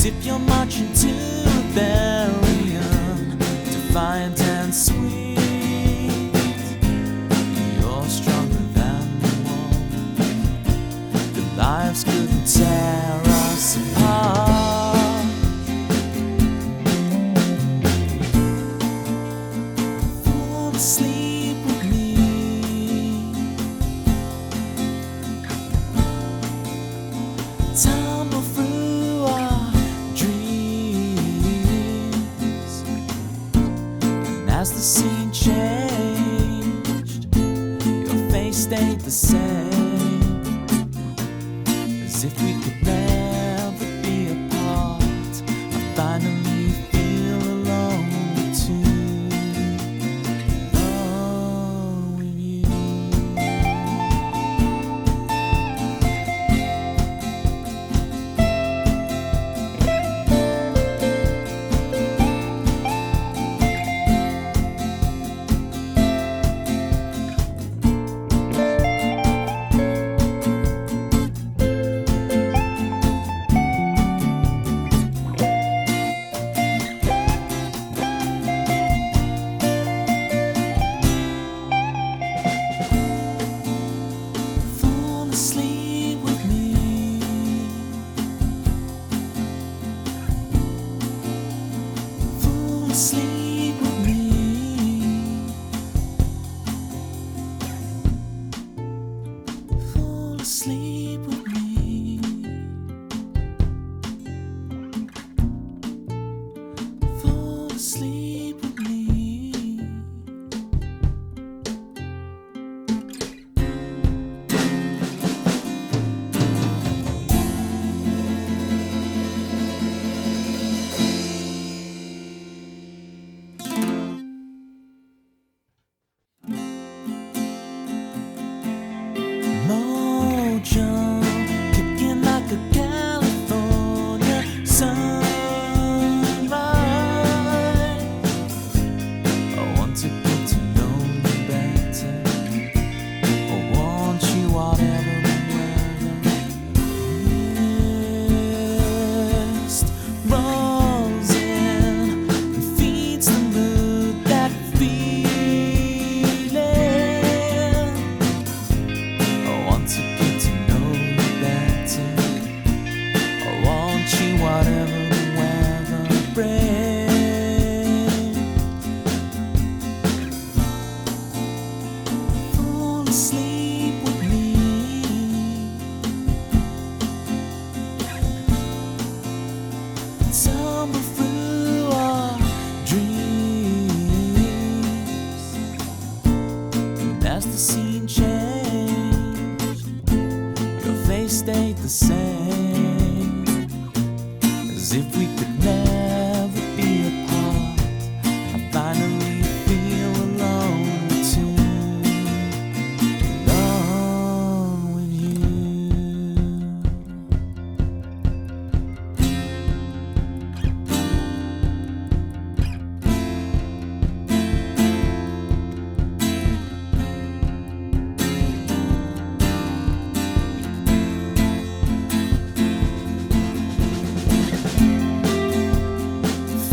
as if you're marching to rebellion, defiant and sweet. You're stronger than the wall. The lives couldn't tear us apart. Fall asleep with me. Tumble through our dreams, and as the scene changed, your face stayed the same, as if we could never be apart. I finally feel alone too, alone with you. Fall asleep with me. Fall asleep with me. Fall asleep with me. Fall asleep with me. Mojo, kicking like a California sunrise. I want to get to know you better. I want you whatever and wherever. Mist rolls in and feeds the mood, that feeling. I want to get to know you better. I want you whatever the weather brings. Fall asleep with me. Tumble through our dreams, and as the scene changed, your face stayed the same, as if we could never be apart. I finally feel alone too, alone with you.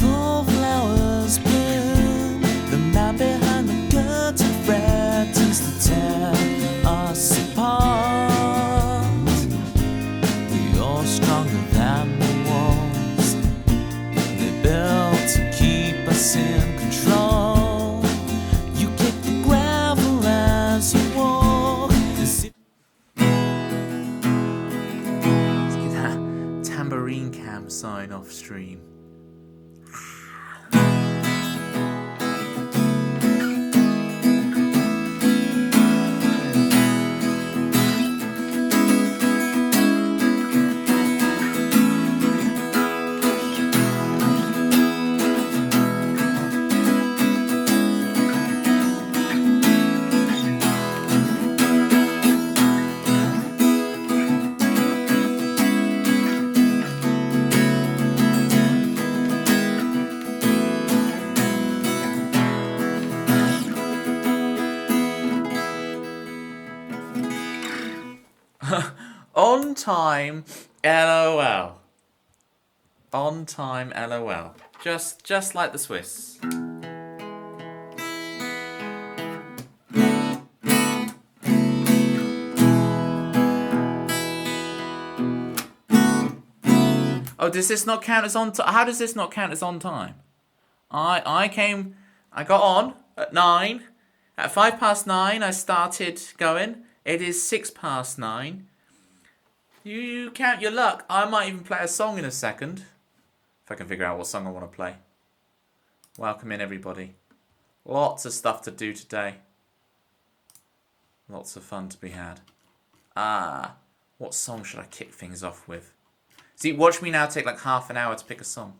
Full flowers bloom, the man behind the curtain threatens to tear us apart. You're stronger than the walls they built to keep us in control. You kick the gravel as you walk, as if let's get that tambourine cam sign off stream. On time, LOL. On time, LOL. Just like the Swiss. Oh, does this not count as on time? How does this not count as on time? I got on at 9. At 9:05, I started going. It is 9:06. You count your luck. I might even play a song in a second. If I can figure out what song I want to play. Welcome in, everybody. Lots of stuff to do today. Lots of fun to be had. What song should I kick things off with? See, watch me now take like half an hour to pick a song.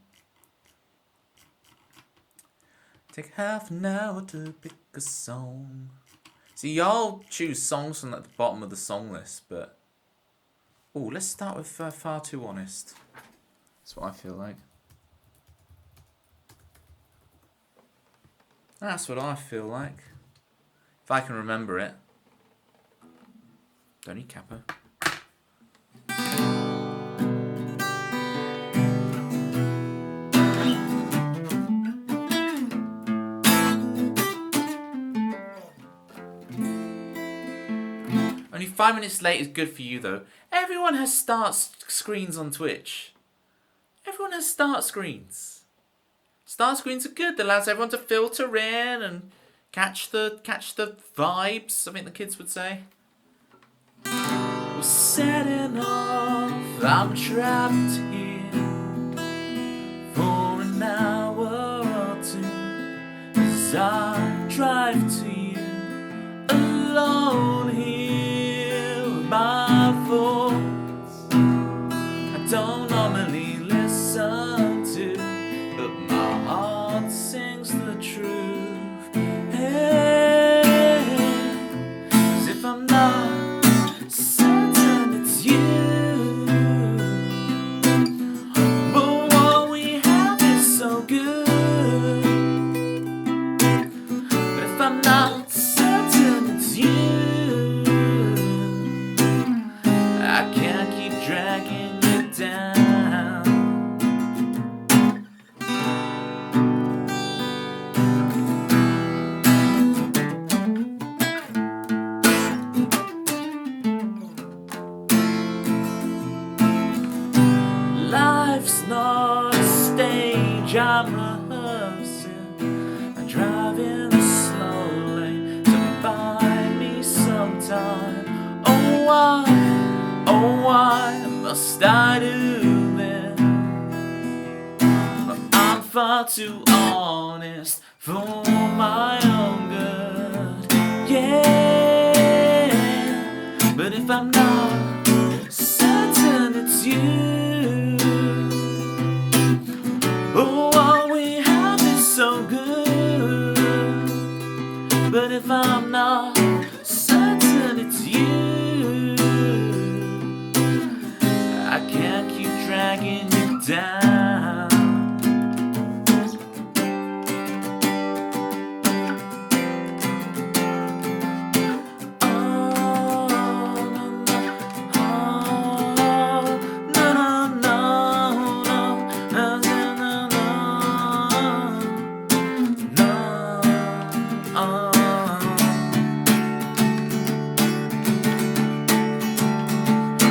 Take half an hour to pick a song. See, y'all choose songs from like the bottom of the song list, but... Oh, let's start with Far Too Honest. That's what I feel like. That's what I feel like. If I can remember it. Don't need Kappa. Only 5 minutes late is good for you, though. Everyone has start screens on Twitch. Everyone has start screens. Start screens are good. That allows everyone to filter in and catch the vibes, I think the kids would say. We're setting off. I'm trapped here for an hour or two as I drive to you alone here with my thoughts I don't normally listen to, but my heart sings the truth. Hey, as if I'm not certain it's you, but what we have is so good. But if I'm not certain it's you, I can't keep dragging you down. Life's not a stage I'm rehearsing. I drive in a slow lane to buy me some time. Oh why must I do this? But I'm far too honest for my own good. Yeah, but if I'm not certain it's you, oh, what we have is so good. But if I'm not certain it's you, I can't keep dragging you down.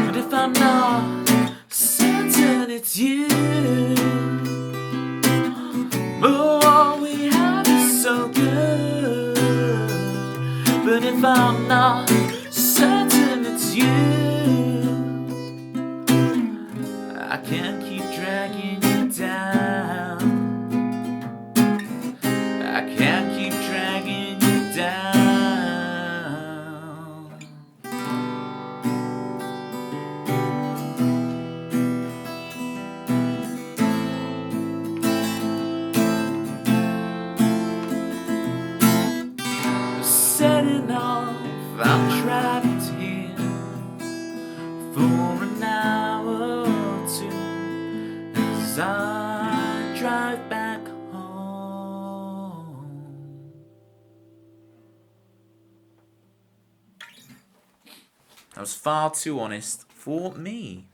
But if I'm not certain it's you, but what we have is so good. But if I'm not certain it's you, I can't keep dragging you down. I can't keep dragging you down. Setting off, I'm trapped here for an hour or two as I drive back home. That was Far Too Honest for me.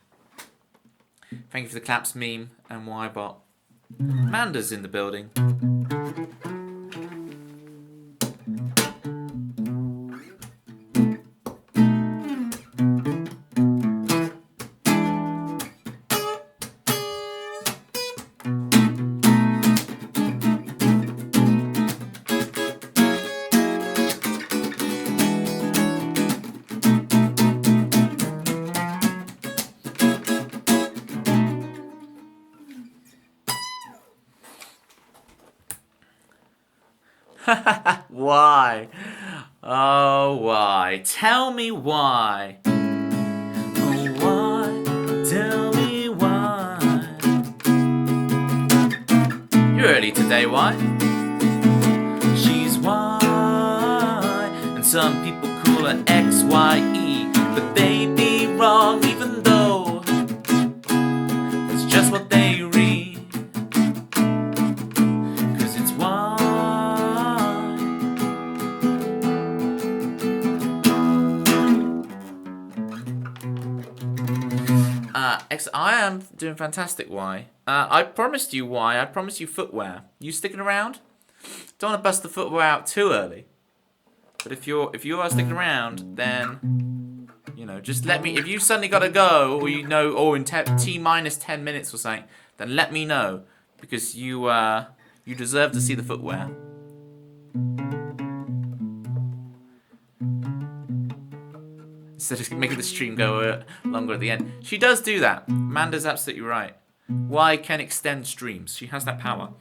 Thank you for the claps meme and Ybot. Amanda's in the building. Why? Oh, why? Tell me why. Oh, why? Tell me why. You're early today, why? She's Y, and some people call her XYE, but they be wrong even though that's just what they read. 'Cause it's Y. I am doing fantastic, Y. I promised you, Y. I promised you footwear. You sticking around? Don't want to bust the footwear out too early. But if you are sticking around, then you know, just let me. If you suddenly got to go, or you know, or in T minus 10 minutes or something, then let me know because you deserve to see the footwear. Instead of making the stream go longer at the end. She does do that. Amanda's absolutely right. Y can extend streams. She has that power.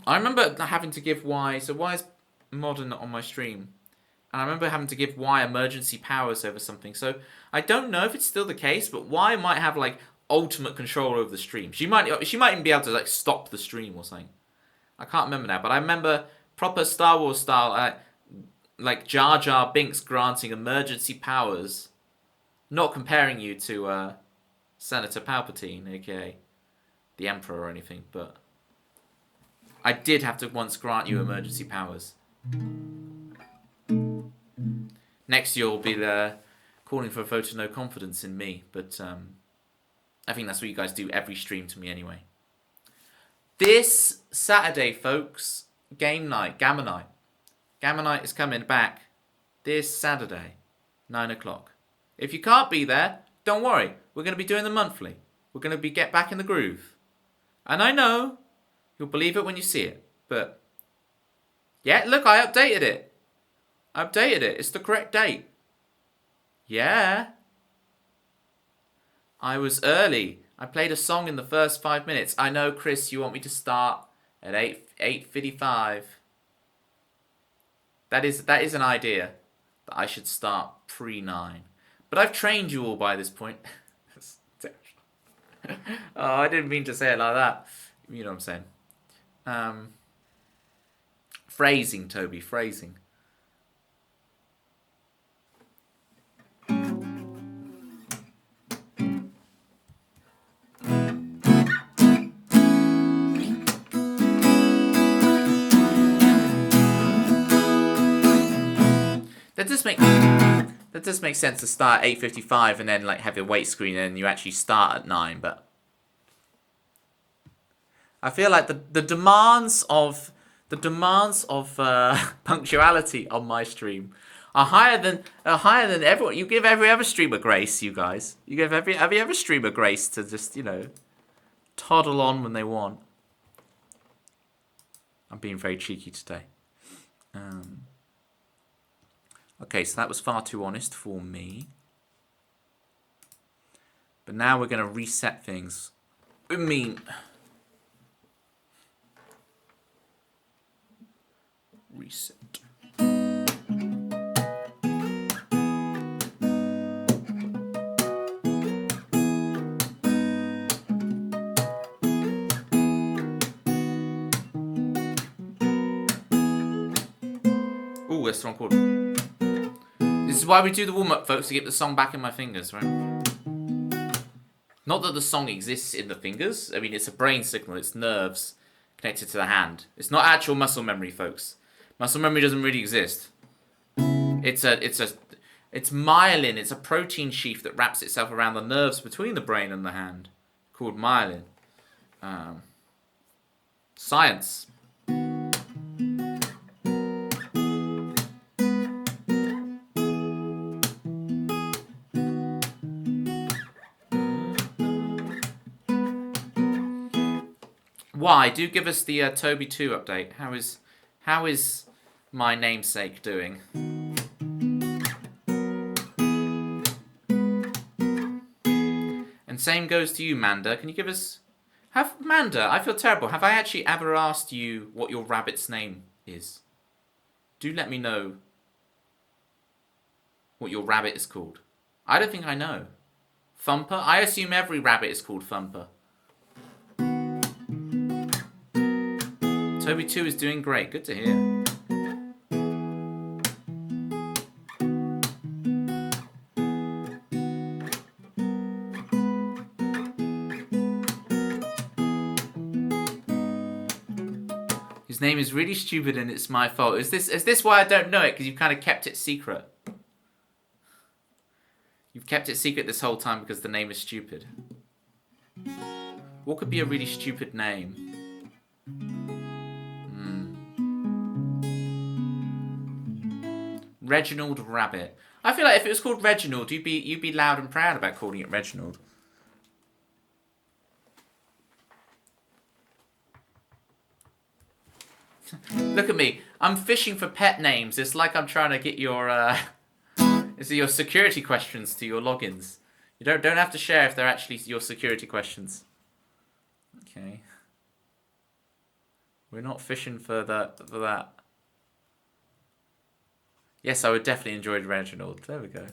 I remember having to give Y... So Y's modern on my stream. And I remember having to give Y emergency powers over something. So I don't know if it's still the case, but Y might have like ultimate control over the stream. She might even be able to like stop the stream or something. I can't remember now, but I remember proper Star Wars style... like Jar Jar Binks granting emergency powers, not comparing you to Senator Palpatine, aka the Emperor or anything, but I did have to once grant you emergency powers. Next you'll be calling for a vote of no confidence in me, but I think that's what you guys do every stream to me anyway. This Saturday, folks, game night, Gamma Night. Gamma Night is coming back this Saturday, 9 o'clock. If you can't be there, don't worry. We're going to be doing them monthly. We're going to be get back in the groove. And I know you'll believe it when you see it. But, yeah, look, I updated it. It's the correct date. Yeah. I was early. I played a song in the first 5 minutes. I know, Chris, you want me to start at 8:55. That is an idea, that I should start pre-9. But I've trained you all by this point. Oh, I didn't mean to say it like that. You know what I'm saying. Phrasing, Toby, phrasing. That does make sense to start at 8:55 and then like have your weight screen and you actually start at 9. But I feel like the demands of punctuality on my stream are higher than everyone. You give every other streamer grace, you guys. You give every other streamer grace to just toddle on when they want. I'm being very cheeky today. Okay, so that was far too honest for me. But now we're going to reset things. I mean... reset. Ooh, that's the wrong chord. This is why we do the warm-up, folks, to get the song back in my fingers, right? Not that the song exists in the fingers. I mean, it's a brain signal. It's nerves connected to the hand. It's not actual muscle memory, folks. Muscle memory doesn't really exist. It's It's myelin. It's a protein sheath that wraps itself around the nerves between the brain and the hand, called myelin. Science. Why? Do give us the Toby 2 update. How is my namesake doing? And same goes to you, Manda. Can you give us... Manda, I feel terrible. Have I actually ever asked you what your rabbit's name is? Do let me know what your rabbit is called. I don't think I know. Thumper? I assume every rabbit is called Thumper. Toby 2 is doing great. Good to hear. His name is really stupid and it's my fault. Is this why I don't know it? Because you've kind of kept it secret. You've kept it secret this whole time because the name is stupid. What could be a really stupid name? Reginald Rabbit. I feel like if it was called Reginald, you'd be loud and proud about calling it Reginald. Look at me. I'm fishing for pet names. It's like I'm trying to get your your security questions to your logins. You don't have to share if they're actually your security questions. Okay. We're not fishing for that. Yes, I would definitely enjoy Reginald. There we go.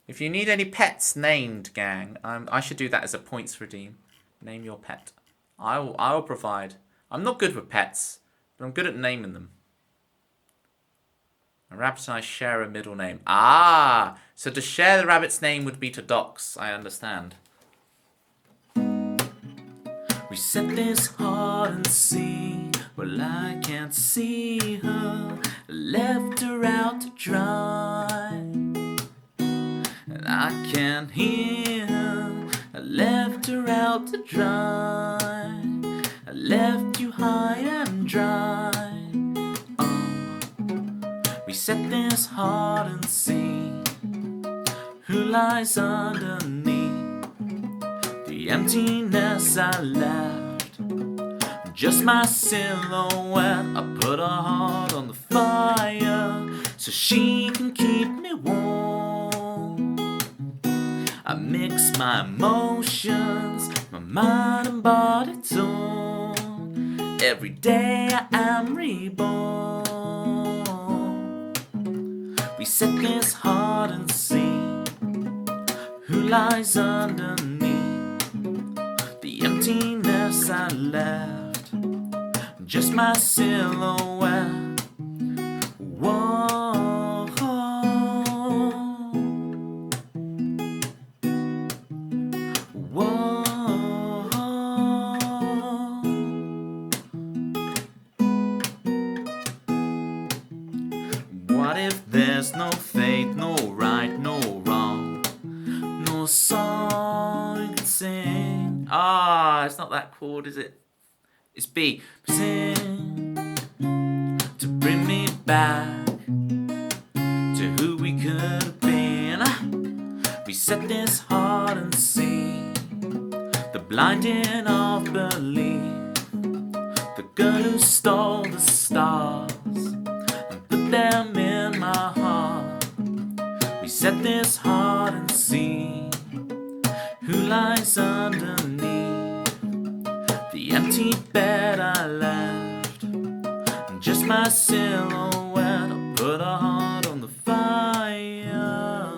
If you need any pets named, gang, I should do that as a points redeem. Name your pet. I'll provide. I'm not good with pets, but I'm good at naming them. A rabbit and I share a middle name. Ah, so to share the rabbit's name would be to dox. I understand. We set this hard and see. Well, I can't see her. Left her out to dry. And I can't hear her. I left her out to dry. I left you high and dry. We set this hard and see who lies underneath the emptiness I left. Just my silhouette. I put her heart on the fire so she can keep me warm. I mix my emotions, my mind and body torn. Every day I am reborn. We set this hard and see who lies underneath the emptiness I left. Just my silhouette. Whoa. Whoa. What if there's no fate, no right, no wrong, no song you can sing? Ah, it's not that chord, is it? It's B. Sing to bring me back to who we could have been. We set this hard and see the blinding of belief. The girl who stole the stars and put them in my heart. We set this hard and see who lies underneath the empty bed I left. And just my silhouette. I put a heart on the fire.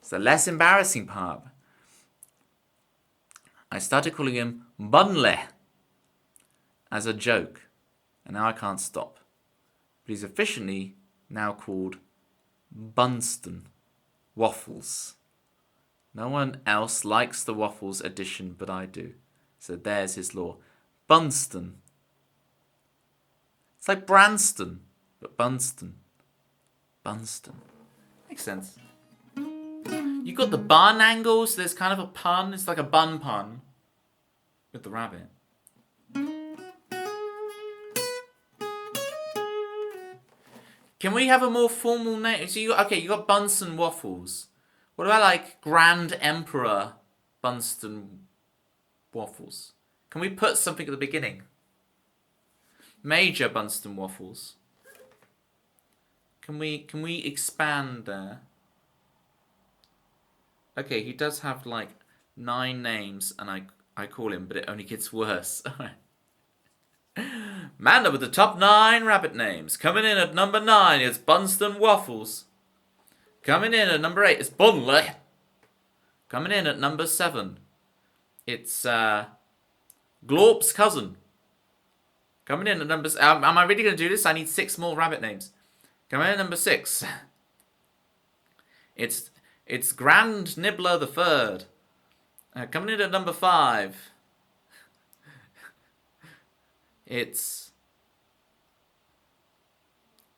It's the less embarrassing part. I started calling him Bunley as a joke, and now I can't stop. But he's officially now called Bunston Waffles. No one else likes the Waffles edition, but I do. So there's his law. Bunston It's like Branston, but Bunston. Bunston. Makes sense. You got the bun angles. There's kind of a pun. It's like a bun pun with the rabbit. Can we have a more formal name? So you got Bunsen waffles. What about like Grand Emperor Bunston waffles? Can we put something at the beginning? Major Bunston waffles. Can we expand there? Okay, he does have like 9 names, and I call him, but it only gets worse. Man with the top 9 rabbit names. Coming in at number 9 is Bunston Waffles. Coming in at number 8 is Bunley. Coming in at number 7, it's Glorp's cousin. Coming in at number... am I really going to do this? I need 6 more rabbit names. Coming in at number 6, it's Grand Nibbler the Third. Coming in at number 5, it's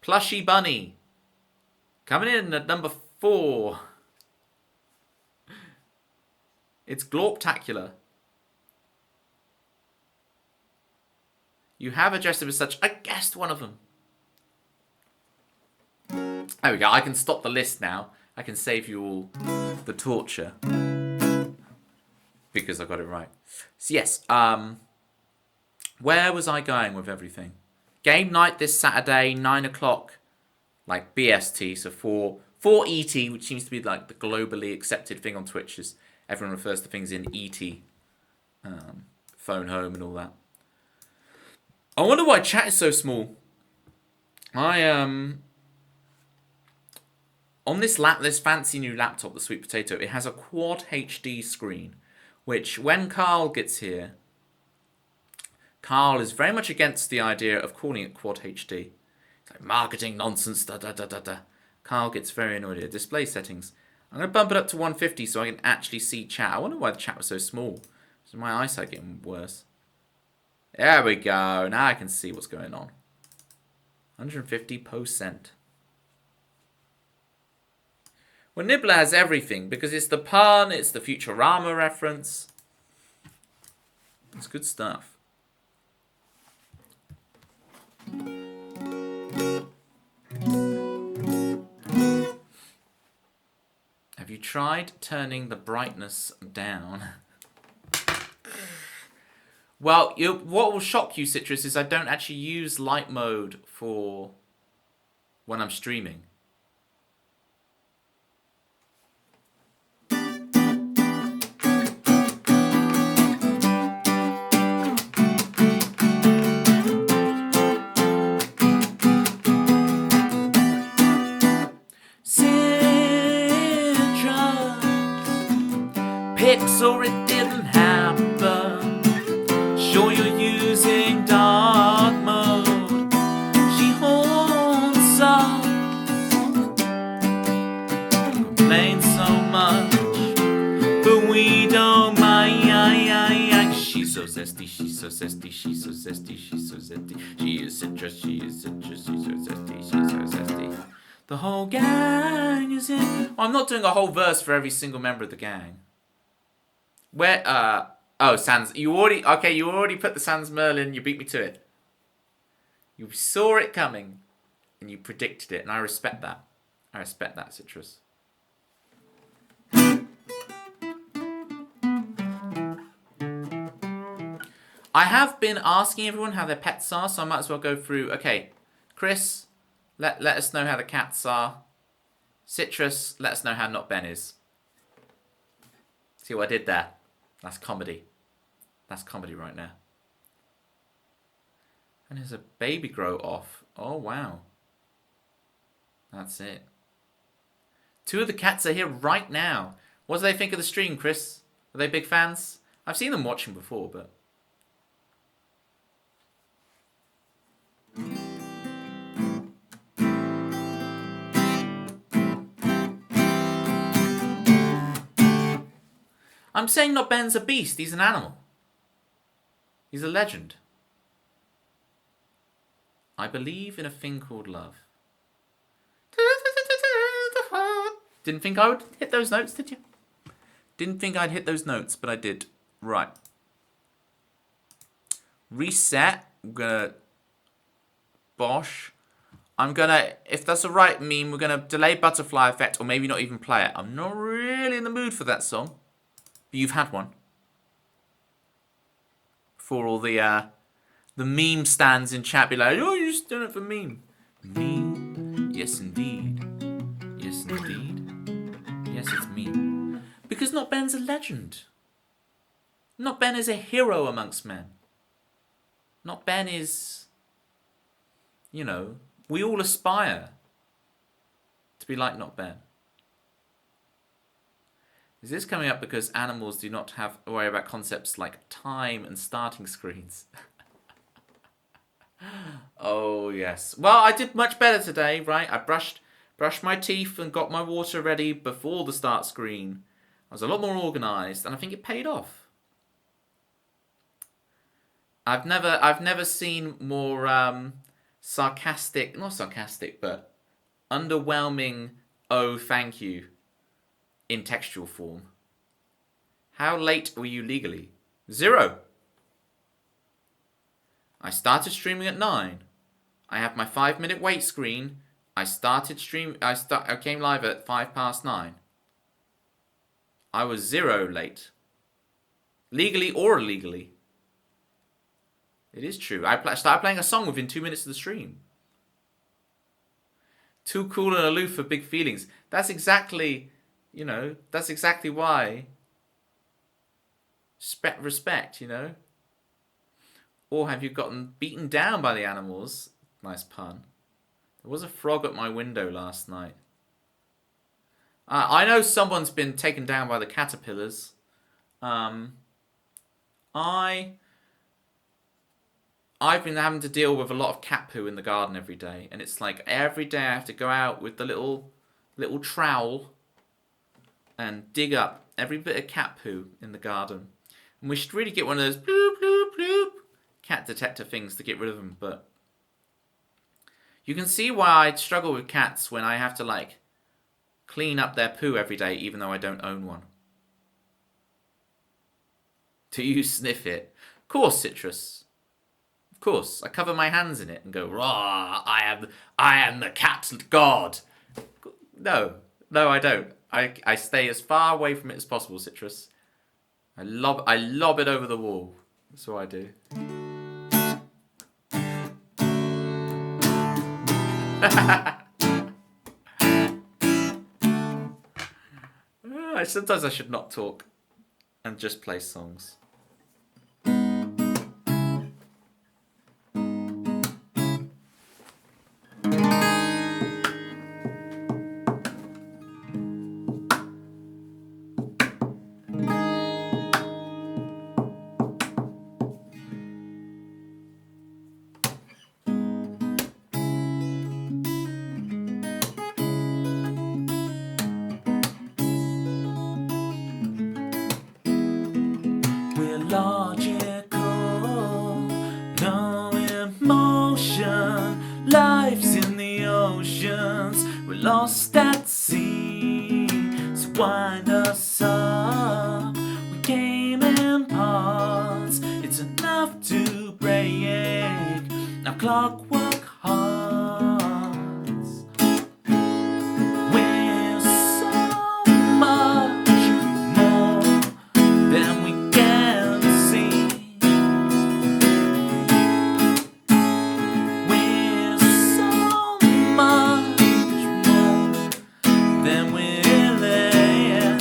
Plushy Bunny. Coming in at number 4, it's Glorptacular. You have addressed him as such. I guessed one of them. There we go. I can stop the list now. I can save you all the torture. Because I got it right. So yes, where was I going with everything? Game night this Saturday, 9 o'clock, like BST, so 4 ET, which seems to be like the globally accepted thing on Twitch, is everyone refers to things in ET, phone home and all that. I wonder why chat is so small. On this fancy new laptop, the Sweet Potato, it has a Quad HD screen, which when Carl gets here, Carl is very much against the idea of calling it Quad HD. It's like marketing nonsense, da da da da da. Carl gets very annoyed at it. Display settings. I'm going to bump it up to 150 so I can actually see chat. I wonder why the chat was so small. Is my eyesight getting worse? There we go. Now I can see what's going on. 150%. Well, Nibbler has everything because it's the pun, it's the Futurama reference. It's good stuff. Have you tried turning the brightness down? Well, what will shock you, Citrus, is I don't actually use light mode for when I'm streaming. Or it didn't happen. Sure you're using dark mode. She haunts us. Complains so much, but we don't mind. She's so zesty, she's so zesty, she's so zesty, she's so zesty. She is citrus, she is citrus, she's so zesty, she's so zesty. The whole gang is in. Well, I'm not doing a whole verse for every single member of the gang. Where, oh, Sans, you already put the Sans Merlin, you beat me to it. You saw it coming, and you predicted it, and I respect that. I respect that, Citrus. I have been asking everyone how their pets are, so I might as well go through. Okay, Chris, let us know how the cats are. Citrus, let us know how Not Ben is. See what I did there? That's comedy. That's comedy right now. And there's a baby grow off. Oh, wow. That's it. 2 of the cats are here right now. What do they think of the stream, Chris? Are they big fans? I've seen them watching before, but... I'm saying Not Ben's a beast. He's an animal. He's a legend. I believe in a thing called love. Didn't think I would hit those notes, did you? Didn't think I'd hit those notes, but I did. Right. Reset. I'm gonna bosh. I'm gonna, if that's the right meme, we're gonna delay butterfly effect, or maybe not even play it. I'm not really in the mood for that song. But you've had one. For all the meme stands in chat be like, oh, you're just doing it for meme. Meme? Yes, indeed. Yes, indeed. Yes, it's meme. Because Not Ben's a legend. Not Ben is a hero amongst men. Not Ben is, you know, we all aspire to be like Not Ben. Is this coming up because animals do not have to worry about concepts like time and starting screens? Oh, yes. Well, I did much better today, right? I brushed my teeth and got my water ready before the start screen. I was a lot more organised, and I think it paid off. I've never seen more sarcastic, not sarcastic, but underwhelming "oh, thank you" in textual form. How late were you legally? 0. I started streaming at 9. I have my 5-minute wait screen. I came live at 9:05. I was 0 late. Legally or illegally. It is true. I started playing a song within 2 minutes of the stream. Too cool and aloof for big feelings. That's exactly, that's exactly why. Respect, Or have you gotten beaten down by the animals? Nice pun. There was a frog at my window last night. I know someone's been taken down by the caterpillars. I've been having to deal with a lot of cat poo in the garden every day, and it's like every day I have to go out with the little trowel and dig up every bit of cat poo in the garden. And we should really get one of those bloop bloop bloop cat detector things to get rid of them, but you can see why I struggle with cats when I have to clean up their poo every day, even though I don't own one. Do you sniff it? Of course, Citrus. Of course, I cover my hands in it and go, "Rah! I am the cat god." No, I don't. I stay as far away from it as possible, Citrus. I lob it over the wall. That's what I do. Sometimes I should not talk and just play songs. Logical, no emotion. Life's in the oceans. We're lost at sea. So wind us up. We came in parts. It's enough to break our clockwork hearts. We're so much more than we can see. We're so much more than we're there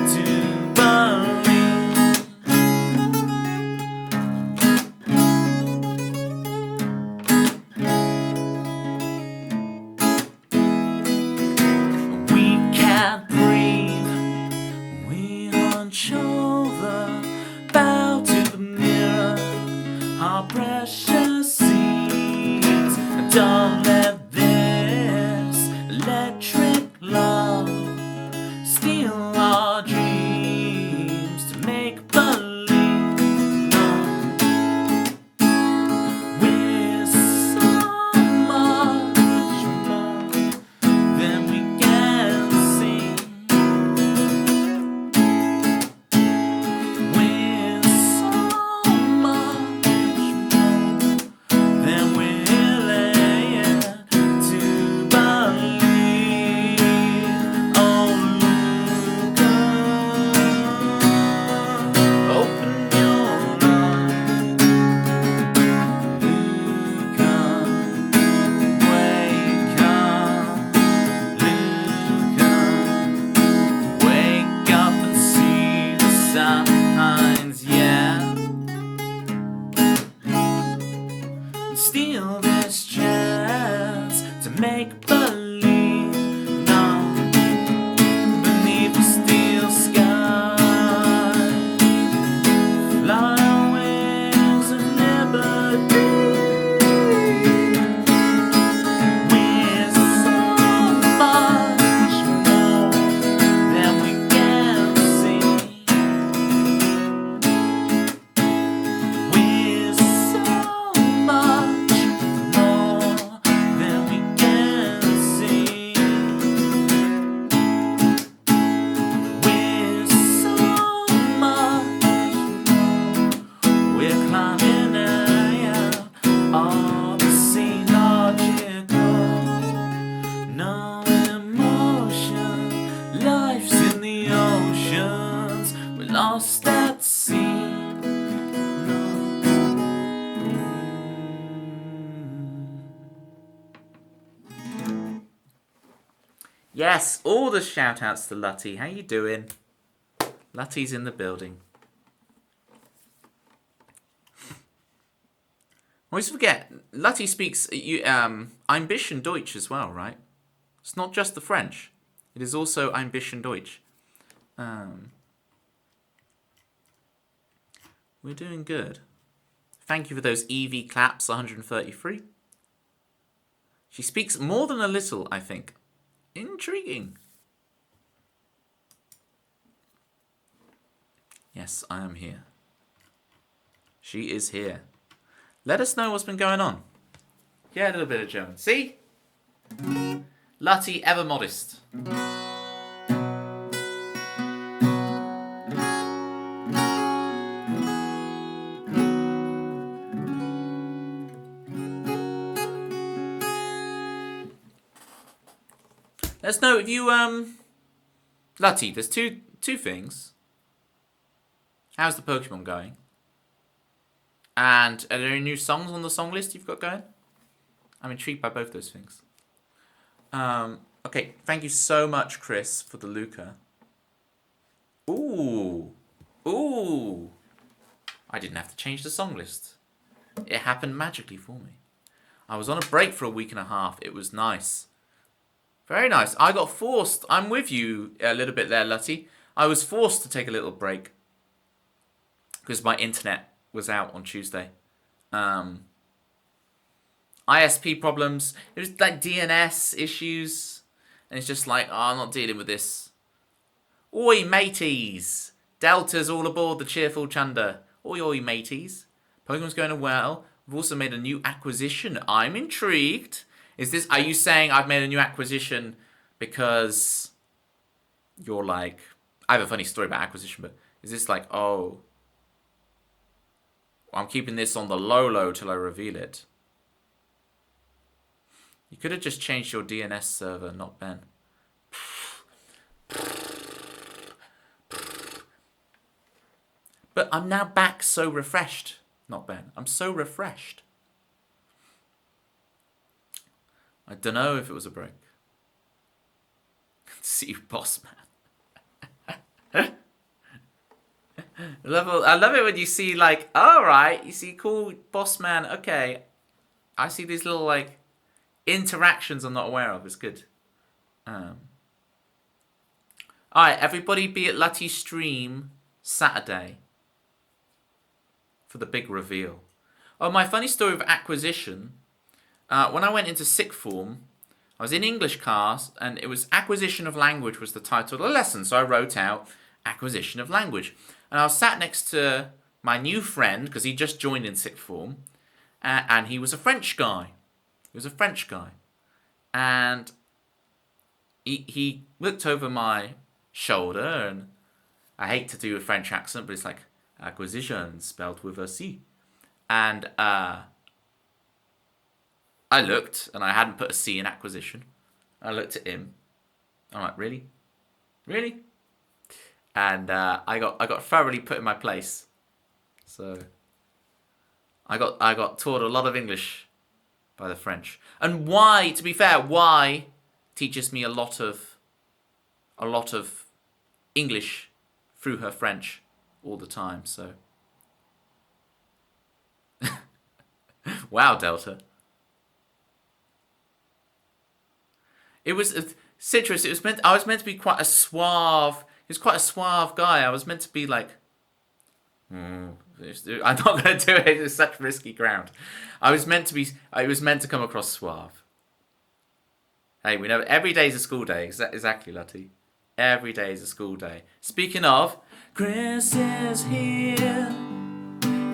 to believe. We can't breathe. We hunch over, bow to the mirror, our precious seeds. Don't let this electric love steal our dreams to make believe. No, we're so make believe. No, beneath the steel sky, fly on wings of liberty. We're so much more than we can see. We're so much more than we can see. We're so much more. We're climbing out of the sea, logical. No emotion, life's in the oceans. We're lost at sea. Yes, all the shout outs to Lutty. How you doing? Lutty's in the building. I always forget, Lutty speaks Ambition Deutsch as well, right? It's not just the French. It is also Ambition Deutsch. We're doing good. Thank you for those EV claps, 133. She speaks more than a little, I think. Intriguing. Yes, I am here. She is here. Let us know what's been going on. Yeah, a little bit of German. See? Lutty, ever modest. Let us know if you, Lutty, there's two things. How's the Pokemon going? And are there any new songs on the song list you've got going? I'm intrigued by both those things. Okay, thank you so much, Chris, for the Luca. Ooh. Ooh. I didn't have to change the song list. It happened magically for me. I was on a break for a week and a half. It was nice. Very nice. I got forced. I'm with you a little bit there, Lutty. I was forced to take a little break because my internet was out on Tuesday. ISP problems. It was like DNS issues. And it's just like, oh, I'm not dealing with this. Oi, mateys. Delta's all aboard the cheerful chunder. Oi, oi, mateys. Pokemon's going well. We've also made a new acquisition. I'm intrigued. Are you saying I've made a new acquisition because you're like, I have a funny story about acquisition, but is this like, oh, I'm keeping this on the low till I reveal it? You could have just changed your DNS server, not Ben. But I'm now back so refreshed. Not Ben. I'm so refreshed. I don't know if it was a break. See you, boss man. I love it when you see like, all right, you see cool boss man. Okay, I see these little like interactions I'm not aware of. It's good. All right, everybody be at Lutty's stream Saturday for the big reveal. Oh, my funny story of acquisition. When I went into sixth form, I was in English class, and it was Acquisition of Language was the title of the lesson. So I wrote out Acquisition of Language. And I was sat next to my new friend, because he just joined in sixth form, and he was a French guy. And he looked over my shoulder, and I hate to do a French accent, but it's like, acquisition, spelled with a C. And I looked, and I hadn't put a C in acquisition. I looked at him. I'm like, really? Really? And I got thoroughly put in my place. So I got taught a lot of English by the French. And Y, to be fair, Y teaches me a lot of English through her French all the time. So wow, Delta. It was Citrus. It was meant. I was meant to be quite a suave. He was quite a suave guy. I was meant to be like. I'm not going to do it. It's such risky ground. I was meant to be. I was meant to come across suave. Hey, we know every day is a school day. Exactly, Lottie. Every day is a school day. Speaking of, Chris is here.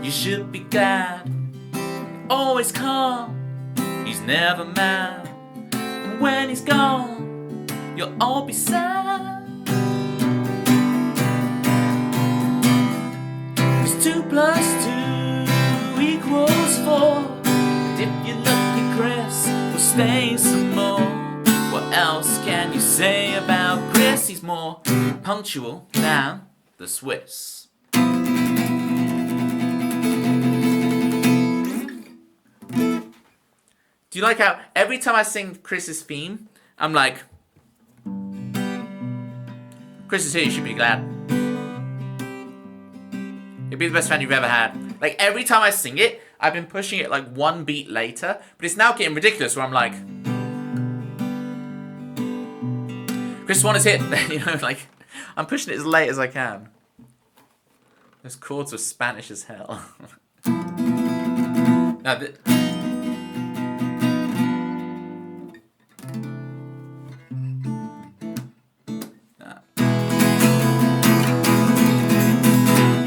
You should be glad. Always calm. He's never mad. And when he's gone, you'll all be sad. 'Cause 2 plus 2 equals 4. And if you're lucky, Chris will stay some more. What else can you say about Chris? He's more punctual than the Swiss. Do you like how every time I sing Chris's theme, I'm like, Chris is here, you should be glad. He'll be the best friend you've ever had. Like every time I sing it, I've been pushing it like 1 beat later, but it's now getting ridiculous where I'm like, Chris Swan is here. You know, like, I'm pushing it as late as I can. Those chords are Spanish as hell. Now,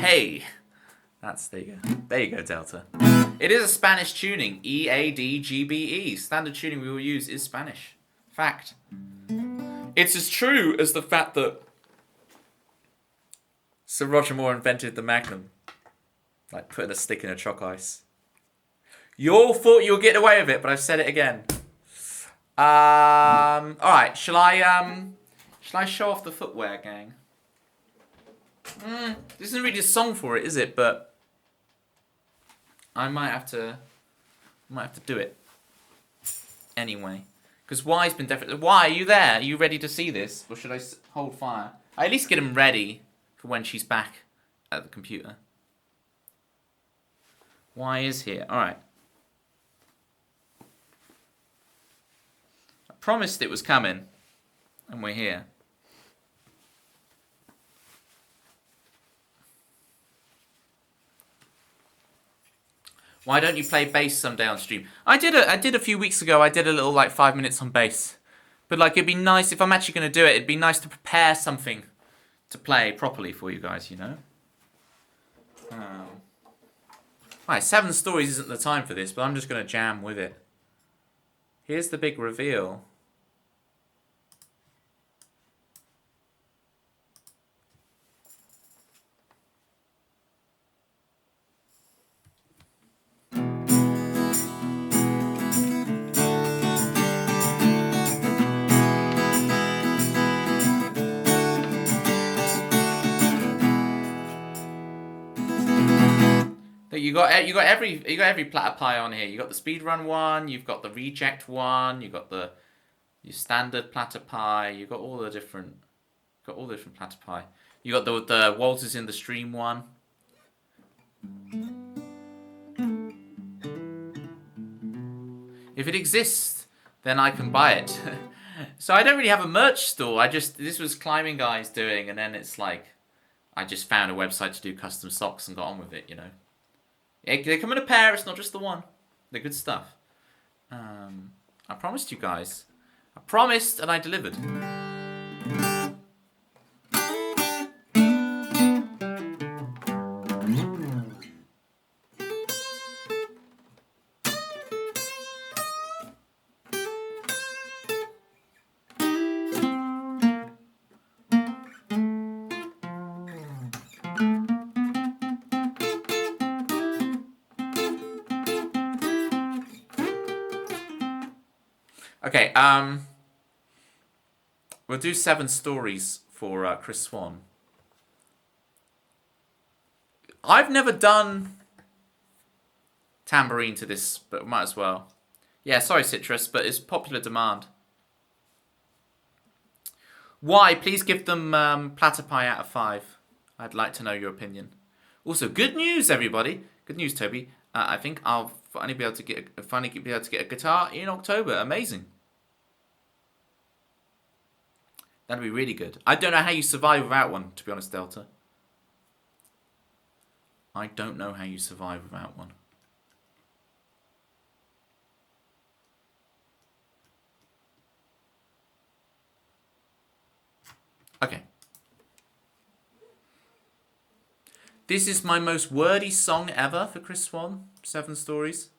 Hey. There you go. There you go, Delta. It is a Spanish tuning. E-A-D-G-B-E. Standard tuning we will use is Spanish. Fact. It's as true as the fact that Sir Roger Moore invented the Magnum. Like putting a stick in a chalk ice. You all thought you were getting away with it, but I've said it again. Alright, shall I show off the footwear, gang? This isn't really a song for it, is it? But I might have to do it. Anyway. Because Y's been definitely... Y, are you there? Are you ready to see this? Or should I hold fire? I at least get him ready for when she's back at the computer. Y is here. Alright. I promised it was coming. And we're here. Why don't you play bass someday on stream? I did a few weeks ago. I did a little like 5 minutes on bass, but like it'd be nice if I'm actually going to do it. It'd be nice to prepare something to play properly for you guys. You know. Right, 7 stories isn't the time for this, but I'm just going to jam with it. Here's the big reveal. You got every platypi on here. You got the speedrun one. You've got the reject one. You got your standard platypi. You got all the different platypi. You got the Walters in the stream one. If it exists, then I can buy it. So I don't really have a merch store. This was Climbing Guys doing, and then it's like I just found a website to do custom socks and got on with it. You know. They come in a pair, it's not just the one. They're good stuff. I promised you guys. I promised and I delivered. Okay, we'll do 7 stories for Chris Swan. I've never done tambourine to this, but might as well. Yeah, sorry Citrus, but it's popular demand. Why? Please give them platypi out of 5. I'd like to know your opinion. Also, good news, everybody. Good news, Toby. I think I'll finally be able to get a guitar in October. Amazing. That'd be really good. I don't know how you survive without one, to be honest, Delta. I don't know how you survive without one. Okay. This is my most wordy song ever for Chris Swan, 7 Stories.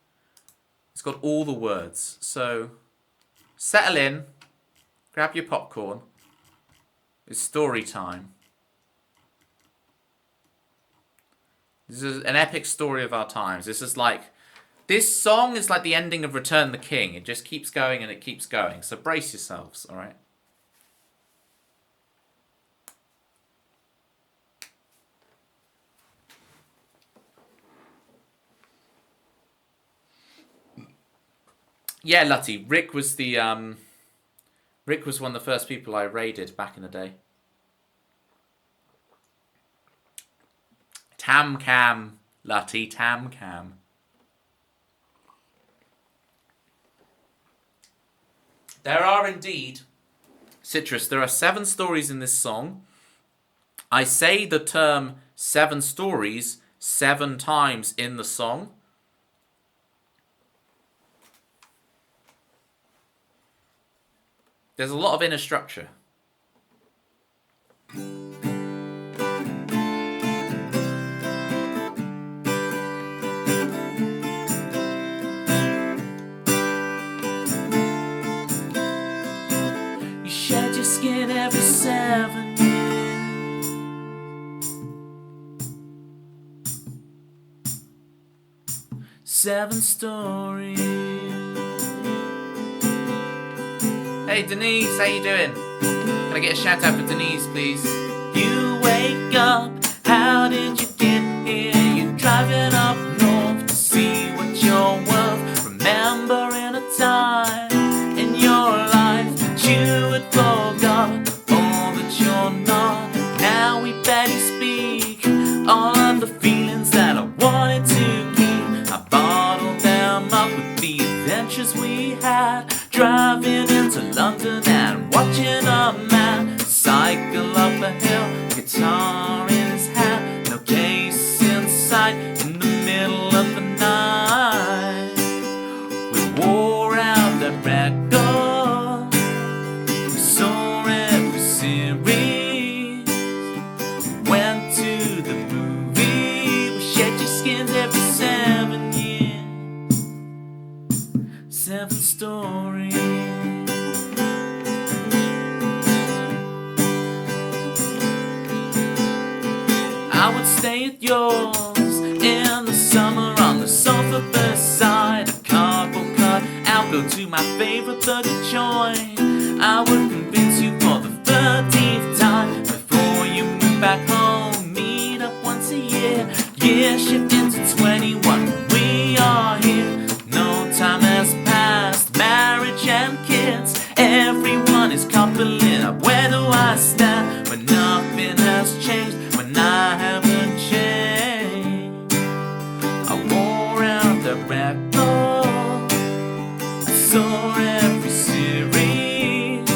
It's got all the words. So, settle in, grab your popcorn. It's story time. This is an epic story of our times. This song is like the ending of Return the King. It just keeps going and it keeps going. So brace yourselves, all right? Yeah, Lutty. Rick was one of the first people I raided back in the day. Tam Cam, Lutty, Tam Cam. There are indeed, Citrus, there are 7 stories in this song. I say the term 7 stories 7 times in the song. There's a lot of inner structure. You shed your skin every 7 years. 7 stories. Hey Denise, how you doing? Can I get a shout out for Denise, please? You wake up, how did you get here? You're driving up north to see what you're worth. Remembering a time in your life that you had forgot, all that you're not. Now we barely speak, all of the feelings that I wanted to keep. I bottled them up with the adventures we had, driving into London and watching a man cycle up a hill, guitar in his hand, no case in sight, in the middle of the night. We wore out that record, we saw every series, went to the movie, we shed your skins every 7 years. 7 stories. I would stay at yours in the summer on the sofa beside a cardboard cut out, go to my favorite burger joint. I would convince you for the 13th time before you move back home. Meet up once a year, year shift into 21. We are here, no time has passed, marriage and kids, everyone is coupling up. Where do I stand when nothing has changed, when I haven't changed? I wore out the record, I saw every series,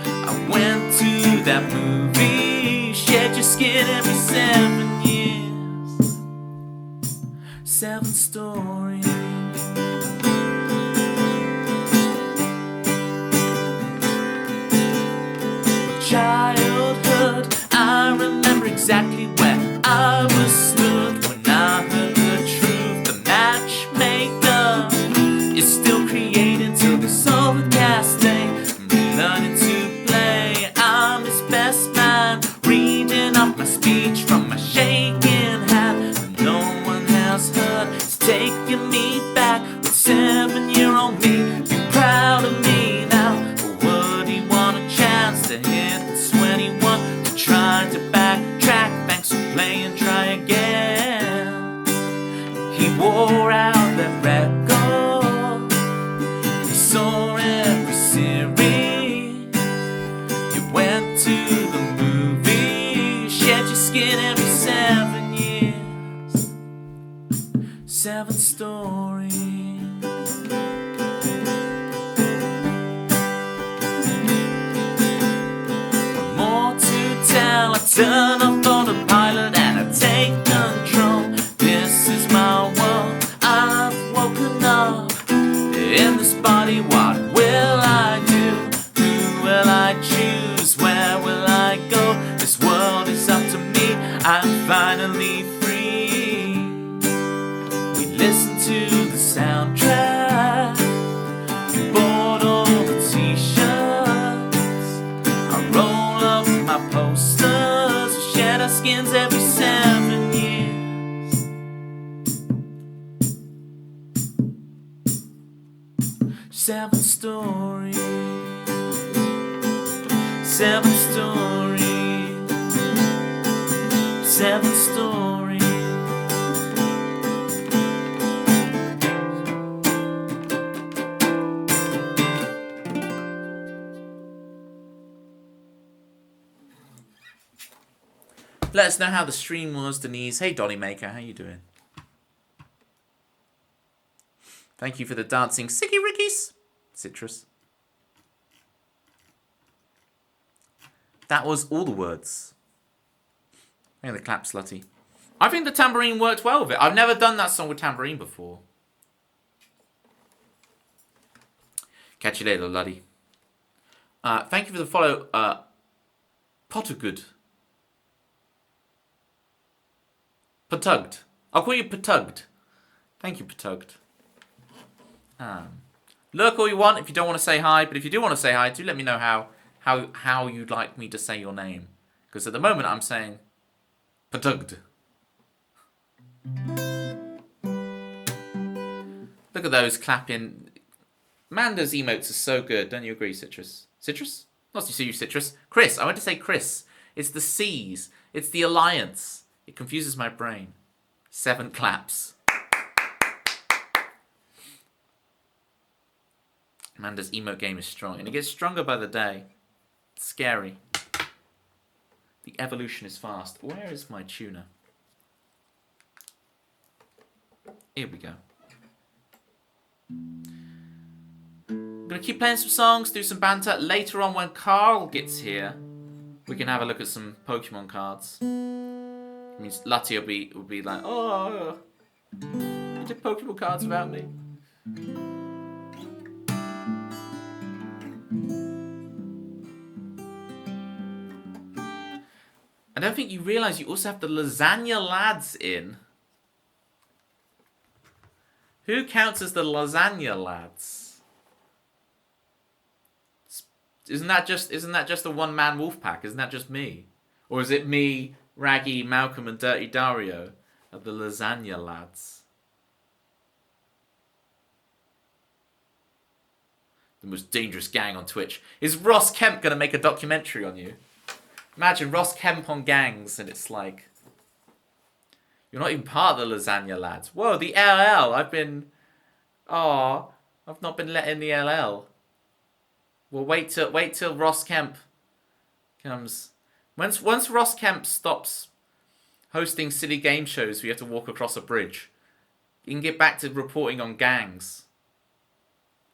I went to that movie, shed your skin every 7 years. 7 stories. Childhood, I remember exactly where I was stood when I heard the truth. The matchmaker is still creating till this overcast day. I'm learning to play, I'm his best man, reading off my speech from my shaking hand. But no one has heard, it's taking me back with 7-year-old me. Be proud of me now, or would he want a chance to hit 21 to try to backtrack? Thanks for playing, try again. He wore out that record, he saw every series, you went to the movie, shed your skin every 7 years. 7 stories. turn off autopilot and I take control. This is my world, I've woken up in this body. What will I do? Who will I choose? Where will I go? This world is up to me, I'm finally free. We listen to the soundtrack, we bought all the t-shirts, I roll up my posters, we shed our skins every 7 years. Seven stories, seven stories, seven stories. Let us know how the stream was, Denise. Hey, Donny Maker, how you doing? Thank you for the dancing Sicky Rickies. Citrus. That was all the words. Hey, the clap, slutty. I think the tambourine worked well with it. I've never done that song with tambourine before. Catch you later, Luddy. Thank you for the follow, Pottergood. Patugged. I'll call you Patugged. Thank you, Patugged. Lurk all you want if you don't want to say hi, but if you do want to say hi, do let me know how you'd like me to say your name. Because at the moment I'm saying Patugged. Look at those clapping. Manda's emotes are so good, don't you agree, Citrus? Citrus? Not to see you, Citrus. Chris, I went to say Chris. It's the C's. It's the alliance. It confuses my brain. 7 claps. Amanda's emote game is strong, and it gets stronger by the day. It's scary. The evolution is fast. Where is my tuna? Here we go. I'm going to keep playing some songs, do some banter. Later on, when Carl gets here, we can have a look at some Pokemon cards. It means Lutty will be like, oh, you did Pokemon cards without me. I don't think you realise you also have the Lasagna Lads in. Who counts as the Lasagna Lads? Isn't that just a one-man wolf pack? Isn't that just me? Or is it me, Raggy, Malcolm and Dirty Dario of the Lasagna Lads? The most dangerous gang on Twitch. Is Ross Kemp going to make a documentary on you? Imagine Ross Kemp on gangs and it's like, you're not even part of the Lasagna Lads. Whoa, the LL. I've not been let in the LL. Well, wait till Ross Kemp comes. Once Ross Kemp stops hosting silly game shows where you have to walk across a bridge, you can get back to reporting on gangs.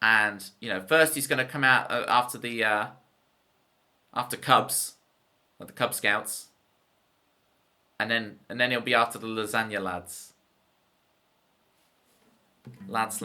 And first he's going to come out after Cubs, like the Cub Scouts, and then he'll be after the Lasagna Lads. Lads.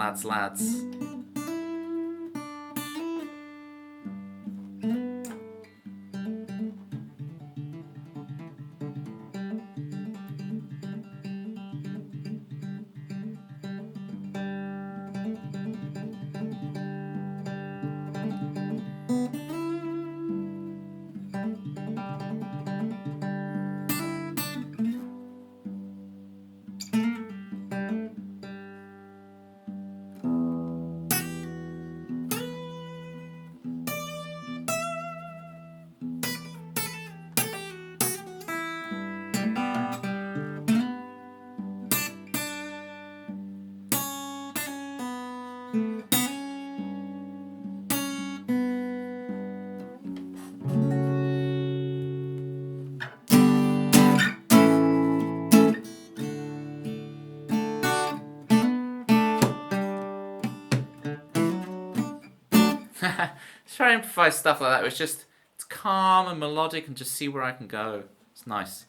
Try and improvise stuff like that. It's calm and melodic and just see where I can go. It's It's nice.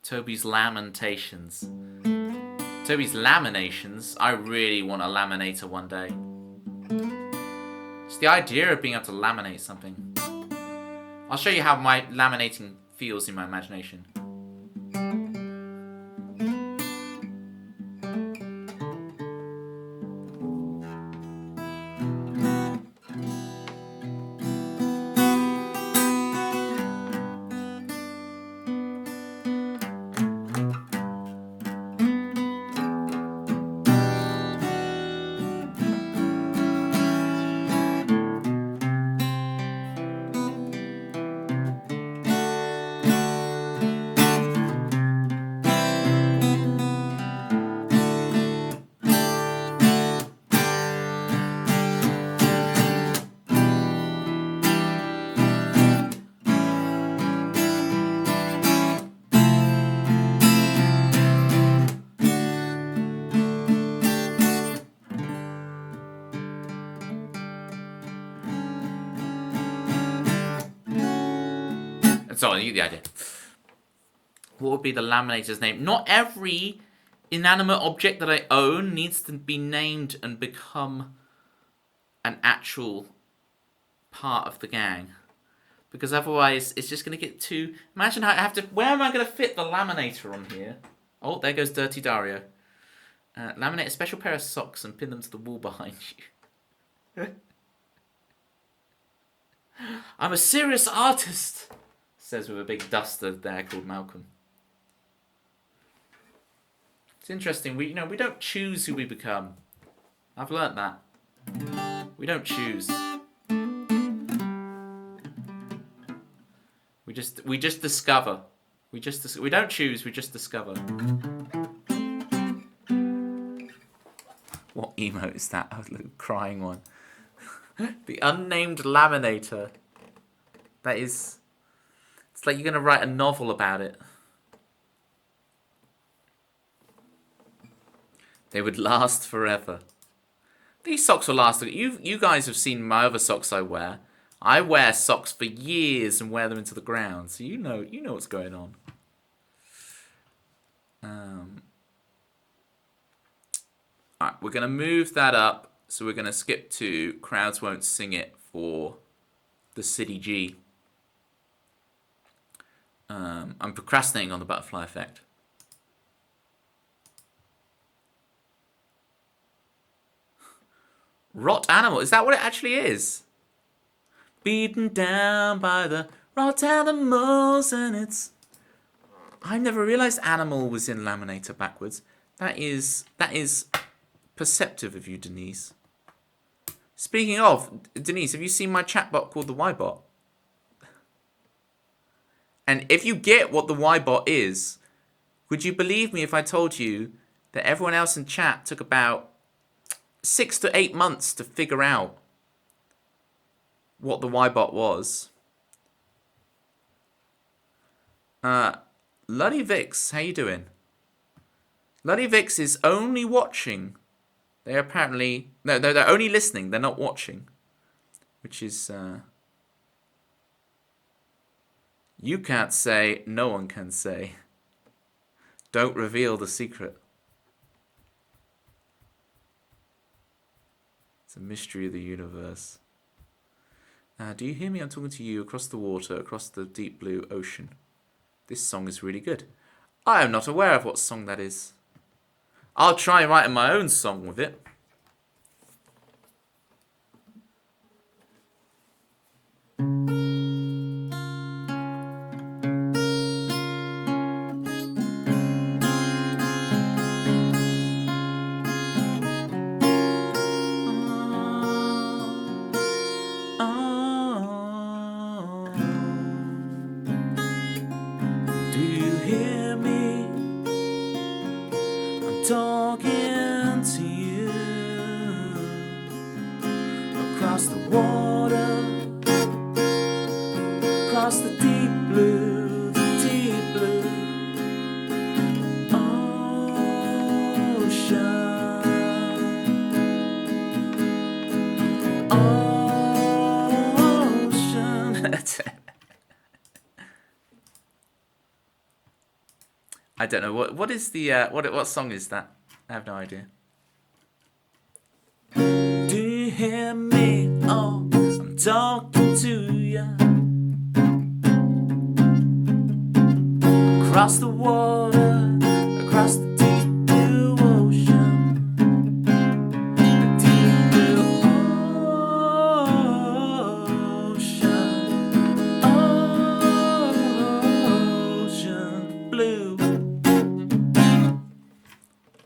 Toby's Lamentations. Toby's Laminations. I really want a laminator one day. It's the idea of being able to laminate something. I'll show you how my laminating feels in my imagination. So you get the idea. What would be the laminator's name? Not every inanimate object that I own needs to be named and become an actual part of the gang. Because otherwise, it's just going to get too... Imagine how I have to... Where am I going to fit the laminator on here? Oh, there goes Dirty Dario. Laminate a special pair of socks and pin them to the wall behind you. I'm a serious artist, says with a big duster there called Malcolm. It's interesting. We don't choose who we become. I've learnt that. We don't choose. We just discover. We don't choose. We just discover. What emote is that? A little crying one. The unnamed laminator. That is. It's like you're going to write a novel about it. They would last forever. These socks will last. You guys have seen my other socks I wear. I wear socks for years and wear them into the ground. So you know what's going on. Alright, we're going to move that up. So we're going to skip to Crowds Won't Sing It for the City G. I'm procrastinating on the butterfly effect. Rot animal. Is that what it actually is? Beaten down by the rot animals, and it's... I never realised animal was in laminator backwards. That is perceptive of you, Denise. Speaking of, Denise, have you seen my chatbot called the Y-Bot? And if you get what the Y-Bot is, would you believe me if I told you that everyone else in chat took about 6 to 8 months to figure out what the Y-Bot was? Luddy Vix, how you doing? Luddy Vix is only watching. They're apparently... No, they're only listening. They're not watching. Which is... You can't say, no one can say. Don't reveal the secret. It's a mystery of the universe. Do you hear me? I'm talking to you across the water, across the deep blue ocean. This song is really good. I am not aware of what song that is. I'll try writing my own song with it. Talking to you across the water, across the deep blue ocean. I don't know what is the what song is that? I have no idea. Do you hear me? Oh, I'm talking to you. Across the water, across the deep blue ocean, the deep blue ocean blue.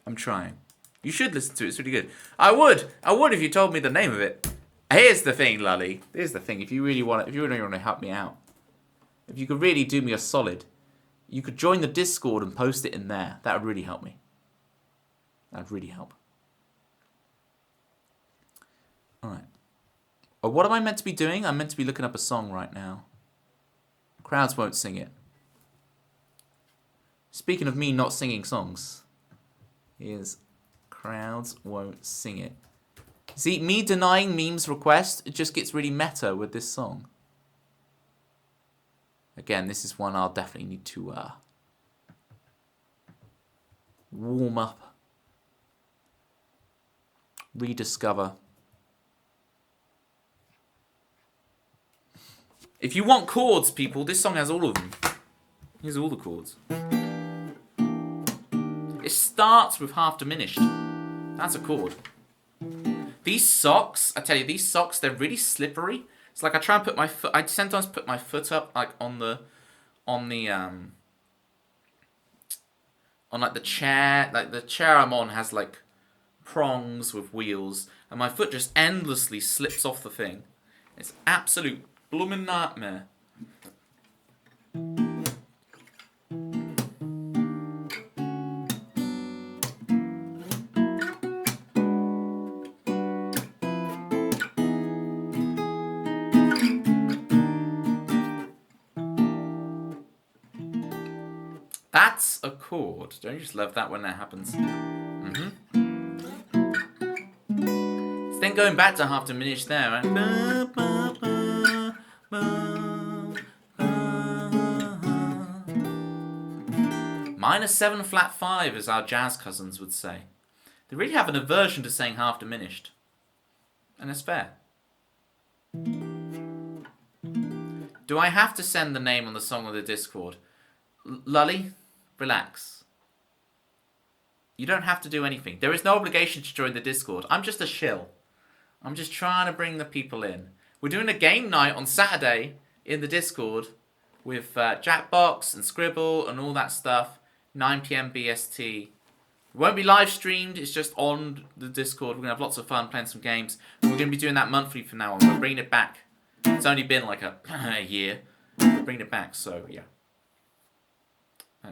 I'm trying. You should listen to it. It's really good. I would if you told me the name of it. Here's the thing, Lully. Here's the thing. If you really want to help me out, if you could really do me a solid, you could join the Discord and post it in there. That would really help me. That'd really help. All right. Oh, what am I meant to be doing? I'm meant to be looking up a song right now. Crowds won't sing it. Speaking of me not singing songs, here's crowds won't sing it. See, me denying memes request, it just gets really meta with this song. Again, this is one I'll definitely need to warm up, rediscover. If you want chords, people, this song has all of them. Here's all the chords. It starts with half diminished. That's a chord. These socks, I tell you, these socks, they're really slippery. It's like I try and put my foot, I sometimes put my foot up like on the chair, like the chair I'm on has like prongs with wheels, and my foot just endlessly slips off the thing. It's absolute blooming nightmare. That's a chord. Don't you just love that when that happens? It's then going back to half diminished there, right? Minor 7 flat 5, as our jazz cousins would say. They really have an aversion to saying half diminished. And it's fair. Do I have to send the name on the song on the Discord? Lully, relax. You don't have to do anything. There is no obligation to join the Discord. I'm just a shill. I'm just trying to bring the people in. We're doing a game night on Saturday in the Discord with Jackbox and Scribble and all that stuff. 9 p.m. BST. It won't be live streamed. It's just on the Discord. We're going to have lots of fun playing some games. And we're going to be doing that monthly from now on. We're bringing it back. It's only been like a year. We're bringing it back, so yeah.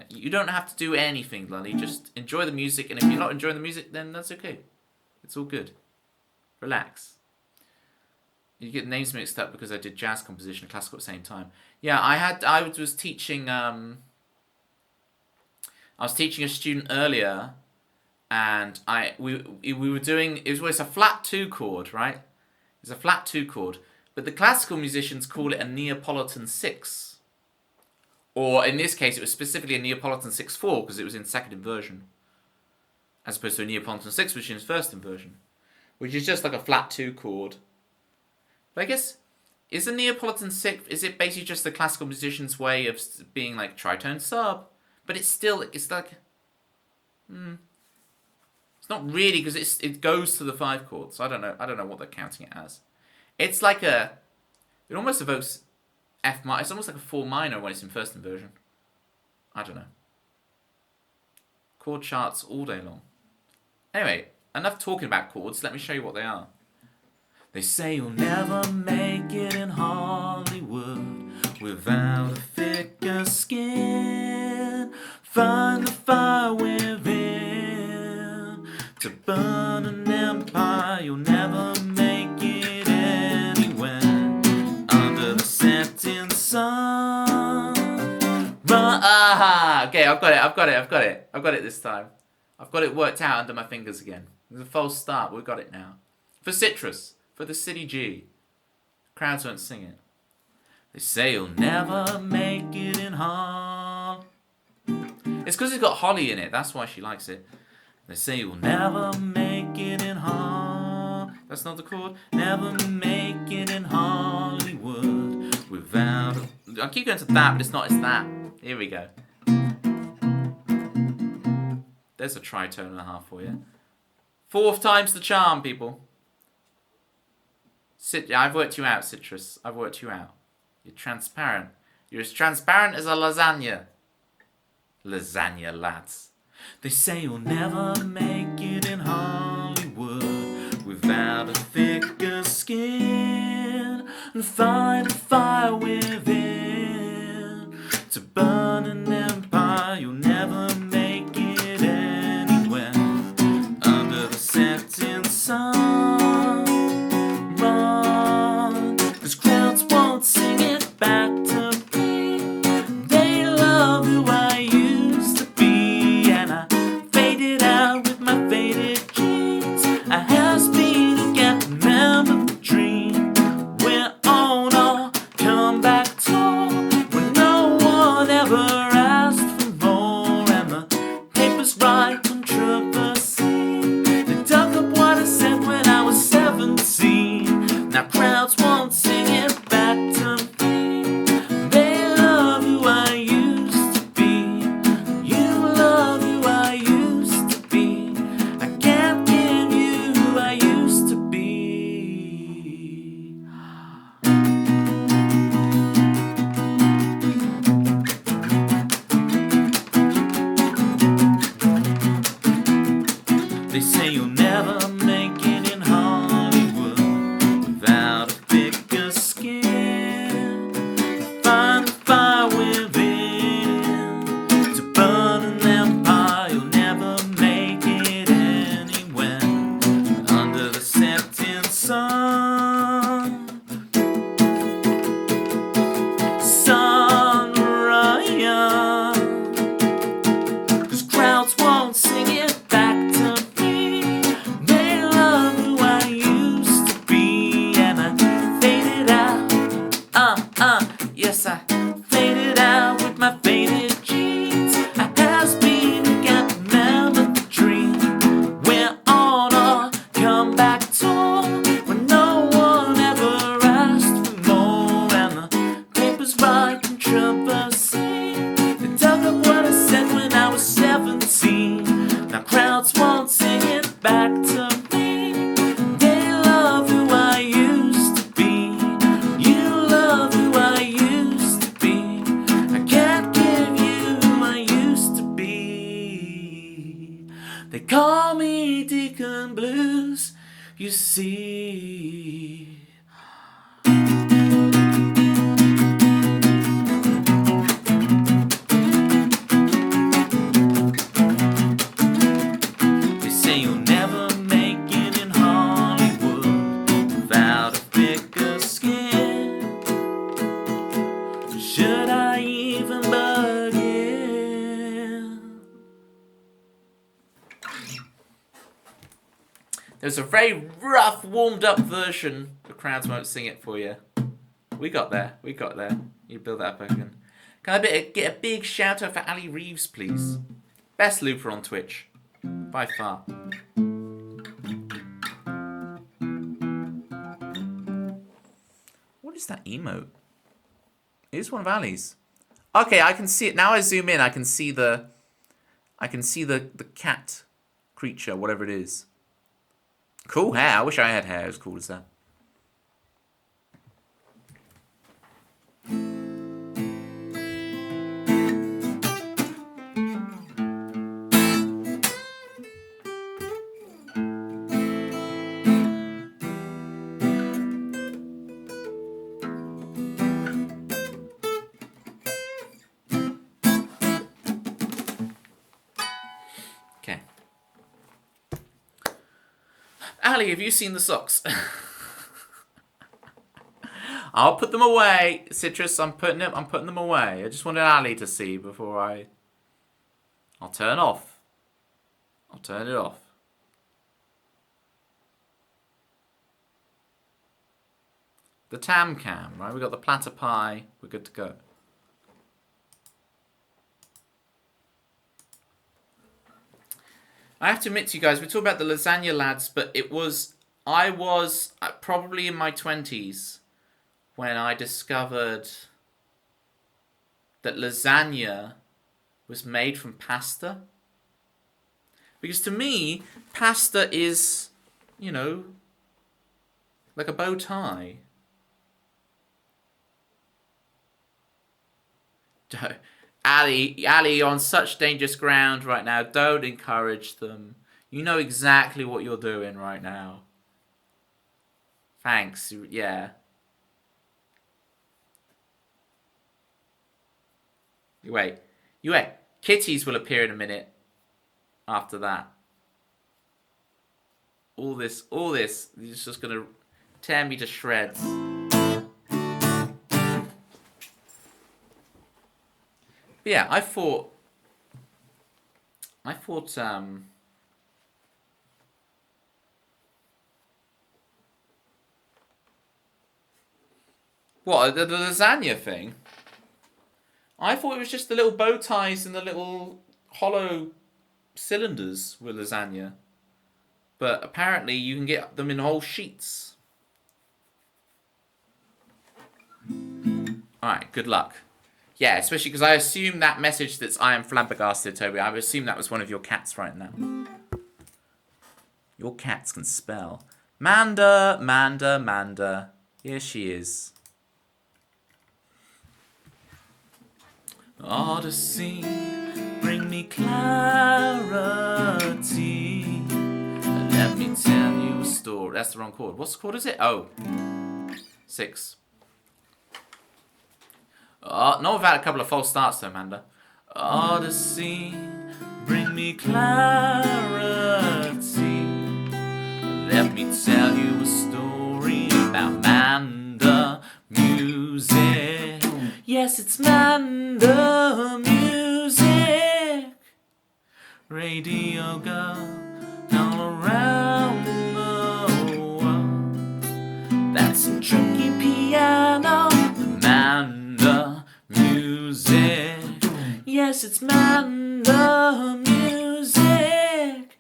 You don't have to do anything, Lully. Just enjoy the music, and if you're not enjoying the music, then that's okay. It's all good. Relax. You get the names mixed up because I did jazz composition and classical at the same time. Yeah, I was teaching. I was teaching a student earlier, and we were doing. It was a flat 2 chord, right? It's a flat 2 chord, but the classical musicians call it a Neapolitan 6. Or in this case, it was specifically a Neapolitan 6/4 because it was in second inversion, as opposed to a Neapolitan 6, which is in first inversion, which is just like a flat 2 chord. But I guess is a Neapolitan 6? Is it basically just the classical musician's way of being like tritone sub? But it's like, it's not really because it goes to the 5 chord. So I don't know what they're counting it as. It's like it almost evokes F minor. It's almost like a 4 minor when it's in first inversion. I don't know. Chord charts all day long. Anyway, enough talking about chords. Let me show you what they are. They say you'll never make it in Hollywood without a thicker skin. Find the fire within to burn an empire. You'll never make it anywhere under the setting sun. Okay, I've got it this time. I've got it worked out under my fingers again. It was a false start, but we've got it now. For Citrus, for the City G. Crowds won't sing it. They say you'll never make it in Hall. It's because it's got holly in it. That's why she likes it. They say you'll never make it in Hollywood. That's not the chord. Never make it in Hollywood without. I keep going to that, but it's not. It's that. Here we go. There's a tritone and a half for you. 4th time's the charm, people. I've worked you out, Citrus. I've worked you out. You're transparent. You're as transparent as a lasagna. Lasagna, lads. They say you'll never make it in Hollywood without a thicker skin and find a fire within to burn an empire. You'll never make it anywhere under the setting sun. Run, 'cause crowds won't sing it back to me. They love who I used to be, and I faded out with my faded jeans. I has been to get remember the dream. We're on our comeback tour when no one ever asked for more, and the papers write controversy. They dug up what I said when I was 17. Now crowds won't sing it back to me. They love who I used to be. You love who I used to be. I can't give you who I used to be. They say you'll never make it in Hollywood without a thicker skin. Find the fire within to burn an empire. You'll never make it anywhere under the setting sun. Sunrise, 'cause crowds won't sing it back to me. They love who I used to be, and I faded out. Yes, I faded out with my faded jeans. I has been to get remember the dream. We're on our comeback tour when no one ever asked for more, and the papers write controversy. They dug up what I said when I was 17. Now crowds won't sing it back to me. They love who I used to be. You love who I used to be. I can't give you who I used to be. They call me Deacon Blues, you see. They say you'll never make it in Hollywood without a thicker skin. Should I even begin? There's a very rough, warmed up version. The crowds won't sing it for you. We got there. We got there. You build that up again. Can I get a big shout out for Ali Reeves, please? Best looper on Twitch. By far. What is that emote? It is one of Ali's. Okay, I can see it. Now I zoom in, I can see the cat creature, whatever it is. Cool hair. I wish I had hair as cool as that. Okay. Ali, have you seen the socks? I'll put them away, Citrus. I'm putting them away. I just wanted Ali to see before I'll turn off. I'll turn it off. The Tam Cam, right? We got the platypi. We're good to go. I have to admit to you guys, we're talking about the lasagna lads, but I was probably in my 20s when I discovered that lasagna was made from pasta. Because to me, pasta is, you know, like a bow tie. Ali, you're on such dangerous ground right now. Don't encourage them. You know exactly what you're doing right now. Thanks, yeah. You wait. Kitties will appear in a minute after that. All this is just gonna tear me to shreds. But yeah, I thought what, the lasagna thing? I thought it was just the little bow ties and the little hollow cylinders with lasagna. But apparently you can get them in whole sheets. Alright, good luck. Yeah, especially because I assume that message that's I am flabbergasted, Toby, I would assume that was one of your cats right now. Your cats can spell. Manda. Here she is. Odyssey, bring me clarity. Let me tell you a story. That's the wrong chord. What's the chord is it? Oh. 6. Not without a couple of false starts though, Amanda. Odyssey, bring me clarity. Let me tell you a story about Manda music. Yes, it's Manda music. Radio girl all around the world. That's a tricky piano. Manda music. Yes, it's Manda music.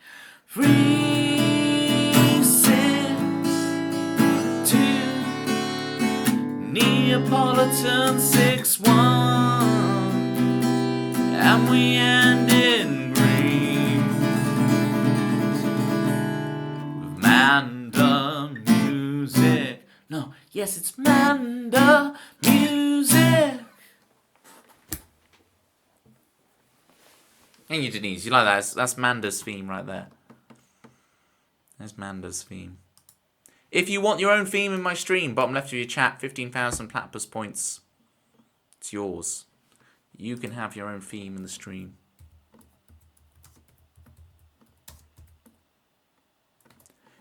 362 Neapolitan 61, and we end in green with Manda music. No, yes, it's Manda music. And you, Denise, you like that? That's Manda's theme right there. There's Manda's theme. If you want your own theme in my stream, bottom left of your chat, 15,000 Platypus points. It's yours. You can have your own theme in the stream.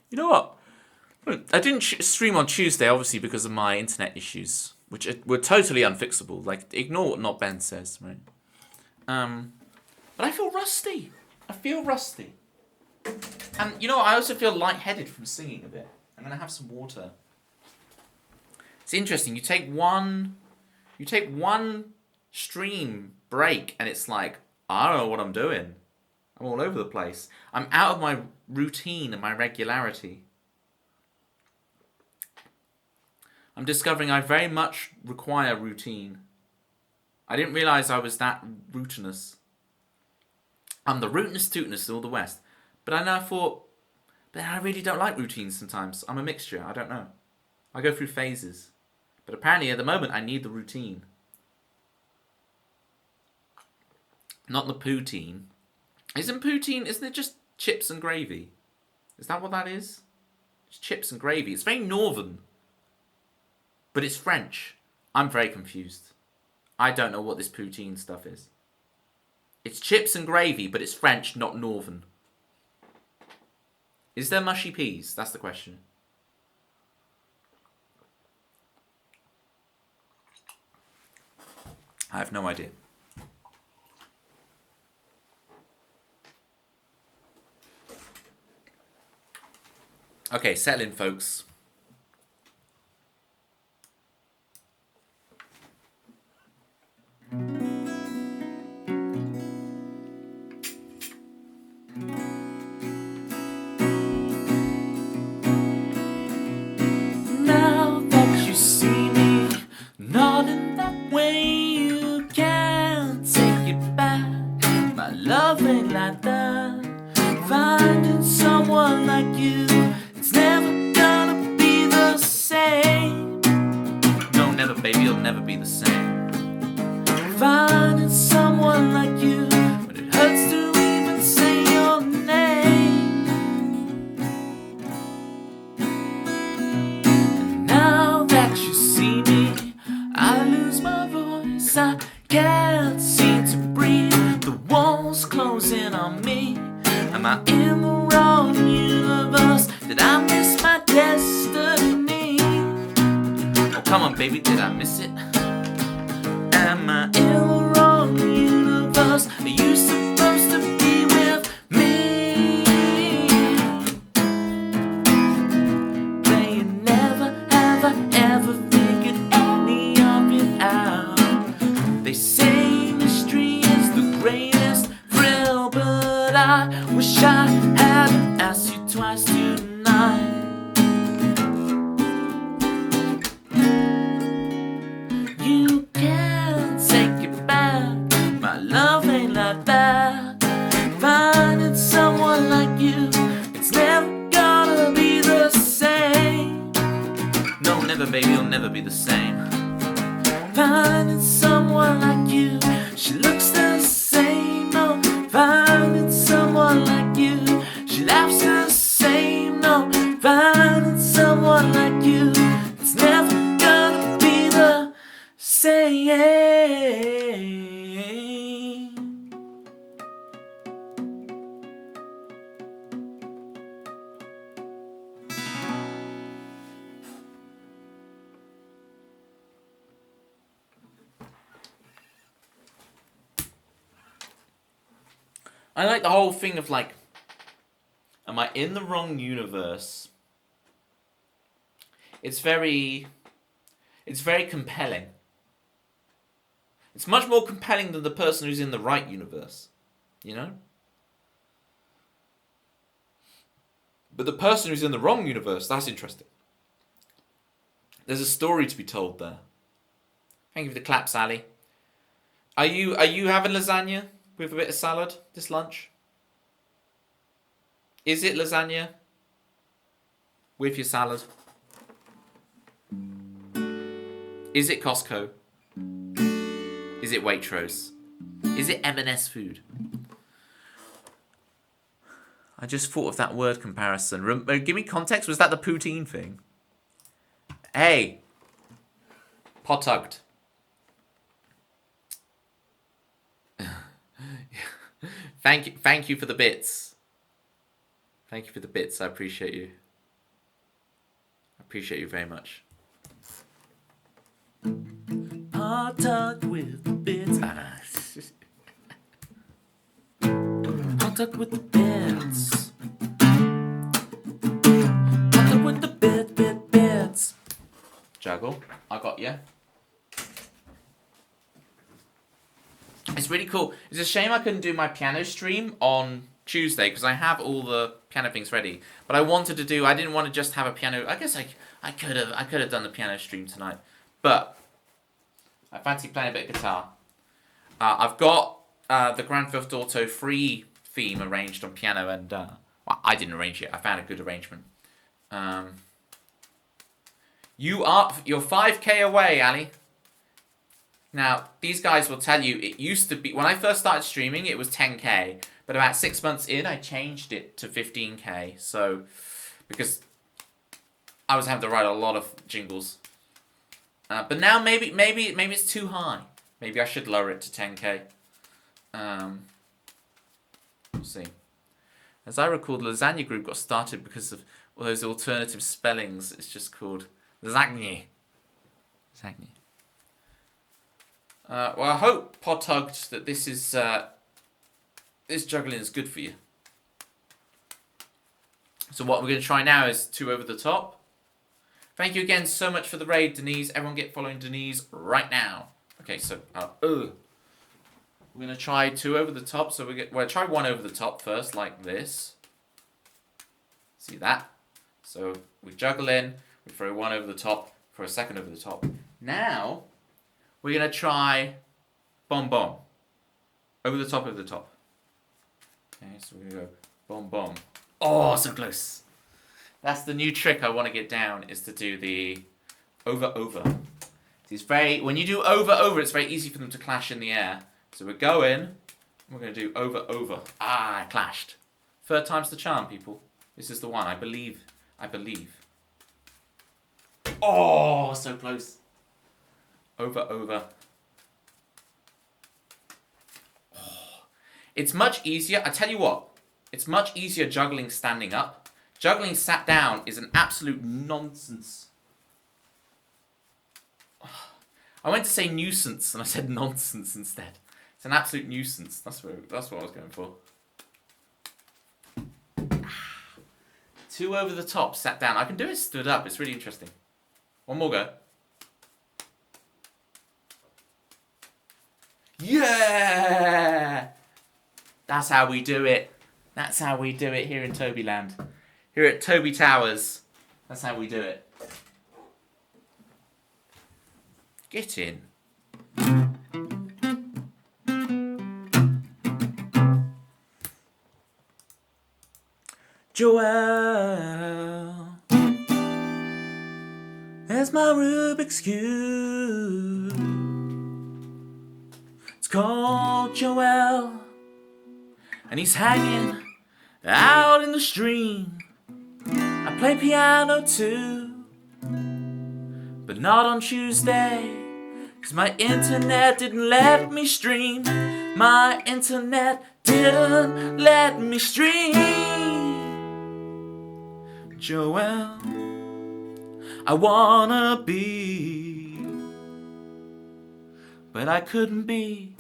You know what? I didn't stream on Tuesday, obviously, because of my internet issues, which were totally unfixable. Like, ignore what Not Ben says, right? But I feel rusty. And, you know, I also feel lightheaded from singing a bit. I'm going to have some water. It's interesting. You take one stream break, and it's like, I don't know what I'm doing. I'm all over the place. I'm out of my routine and my regularity. I'm discovering I very much require routine. I didn't realise I was that routinous. I'm the rootinest tootness of all the West. But I now thought, but I really don't like routines sometimes. I'm a mixture. I don't know. I go through phases. But apparently at the moment I need the routine. Not the poutine. Isn't it just chips and gravy? Is that what that is? It's chips and gravy. It's very northern. But it's French. I'm very confused. I don't know what this poutine stuff is. It's chips and gravy, but it's French, not northern. Is there mushy peas? That's the question. I have no idea. Okay, settle in, folks. ain't like that. Finding someone like you, it's never gonna be the same. No, never, baby, you'll never be the same. Finding someone like you, but it hurts to even say your name. And now that you see me, I lose my voice. I can't seem to breathe. The walls closing on me. Am I in the wrong universe? Did I miss my destiny? Oh, come on, baby, did I miss it? Am I in the wrong universe? Are you supposed to be with me? They never, ever, ever figured any of it out. They say mystery is the greatest thrill, but I wish I hadn't asked you twice tonight. You can't take it back. My love ain't like that. Finding someone like you, it's never gonna be the same. No, never, baby, you'll never be the same. Finding someone like you, she looks the same. No, finding someone like you, she laughs the same. No, finding someone like you, it's never gonna be the same. I like the whole thing of like, am I in the wrong universe? It's very compelling. It's much more compelling than the person who's in the right universe, you know? But the person who's in the wrong universe, that's interesting. There's a story to be told there. Thank you for the clap, Sally. Are you having lasagna with a bit of salad this lunch? Is it lasagna with your salad? Is it Costco? Is it Waitrose? Is it M&S food? I just thought of that word comparison. Give me context. Was that the poutine thing? Hey, pot tugged. Thank you for the bits. Thank you for the bits. I appreciate you. I appreciate you very much. Hot tug with the bits. Hot tug with the bits. Hot tug with the bits. Juggle. I got you. It's really cool. It's a shame I couldn't do my piano stream on Tuesday because I have all the piano things ready. But I wanted to do. I didn't want to just have a piano. I guess I could have done the piano stream tonight, but I fancy playing a bit of guitar. I've got the Grand Theft Auto 3 theme arranged on piano, and well, I didn't arrange it. I found a good arrangement. You're 5k away, Ali. Now, these guys will tell you it used to be, when I first started streaming, it was 10k. But about 6 months in, I changed it to 15k. So, because I was having to write a lot of jingles. But now maybe it's too high. Maybe I should lower it to 10k. We'll see. As I recall, the Lasagna group got started because of all those alternative spellings. It's just called Lasagna. Lasagna. Well, I hope, Pot Hugged, that this is this juggling is good for you. So what we're going to try now is 2 over the top. Thank you again so much for the raid, Denise. Everyone get following Denise right now. Okay, so we're going to try 2 over the top. So we'll try 1 over the top first, like this. See that? So we juggle in, we throw 1 over the top, for a 2nd over the top. Now we're going to try Bon Bon. Over the top, over the top. so we're going to go bomb, bomb. Oh, so close. That's the new trick I want to get down, is to do the over, over. It's when you do over, over, it's very easy for them to clash in the air. So we're going, we're going to do over, over. Ah, I clashed. Third time's the charm, people. This is the one, I believe. I believe. Oh, so close. Over, over. Oh. It's much easier, I tell you what, it's much easier juggling standing up. Juggling sat down is an absolute nonsense. I went to say nuisance and I said nonsense instead. It's an absolute nuisance. That's what I was going for. 2 over the top, sat down. I can do it stood up. It's really interesting. One more go. Yeah! That's how we do it. That's how we do it here in Tobyland. Here at Toby Towers. That's how we do it. Get in. Joelle, there's my Rubik's Cube. It's called Joelle, and he's hanging out in the stream. I play piano too, but not on Tuesday, 'cause my internet didn't let me stream. My internet didn't let me stream. Joelle, I wanna be, but I couldn't be,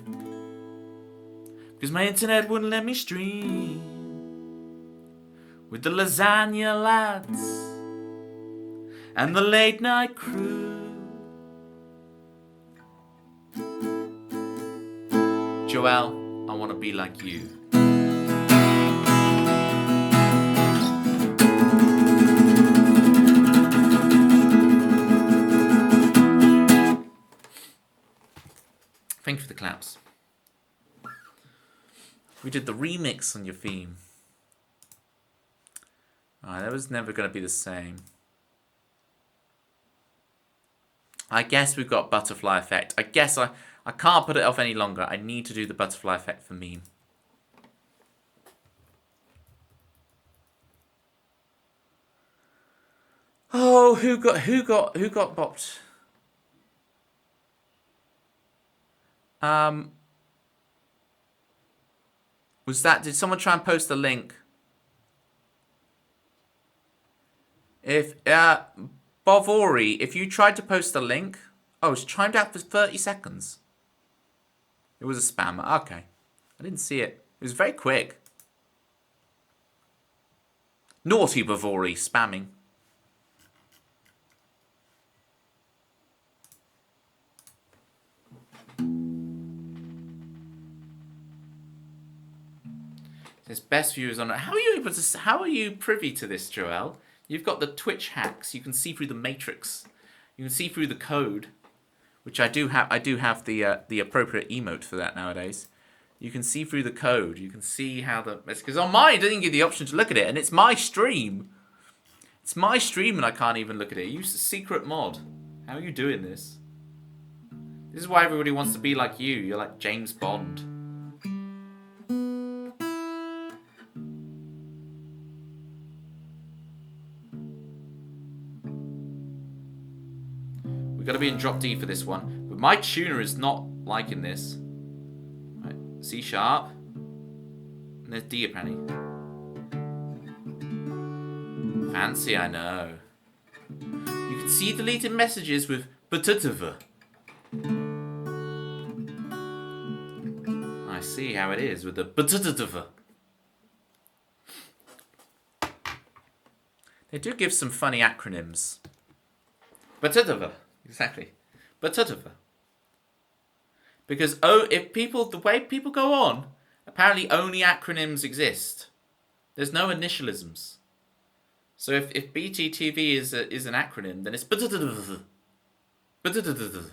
'cause my internet wouldn't let me stream with the lasagna lads and the late night crew. Joelle, I wanna be like you. Thank you for the claps. We did the remix on your theme. That was never going to be the same. I guess we've got butterfly effect. I guess I can't put it off any longer. I need to do the butterfly effect for meme. Oh, who got bopped? Did someone try and post a link? If Bovori, if you tried to post a link, it's timed out for 30 seconds. It was a spammer. Okay, I didn't see it. It was very quick. Naughty Bovori spamming. There's best viewers on it. How are you privy to this, Joelle? You've got the Twitch hacks. You can see through the matrix. You can see through the code, which I do have. I do have the appropriate emote for that nowadays. You can see through the code. You can see how because on mine it doesn't give you the option to look at it, and it's my stream. It's my stream, and I can't even look at it. Use the secret mod. How are you doing this? This is why everybody wants to be like you. You're like James Bond. We've got to be in drop D for this one. But my tuner is not liking this. Right, C sharp. And there's D apparently. Fancy, I know. You can see deleted messages with Platypus. I see how it is with the Platypus. They do give some funny acronyms. Platypus. Exactly. Platypus. Because the way people go on, apparently only acronyms exist. There's no initialisms. So if BTTV is an acronym, then it's Platypus. Platypus.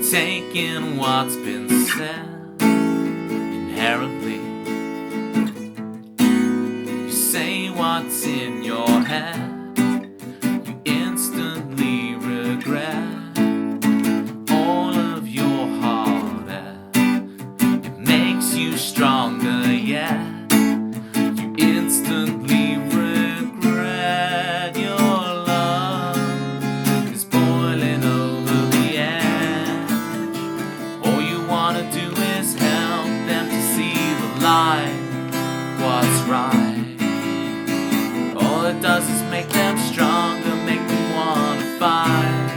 taking what's been said inherently. You say what's in your head, you instantly regret all of your heartache. It makes you stronger yet. You instantly regret your love is boiling over the edge. All you wanna do is help them to see the light, what's right. All it does is make them stronger, make them wanna fight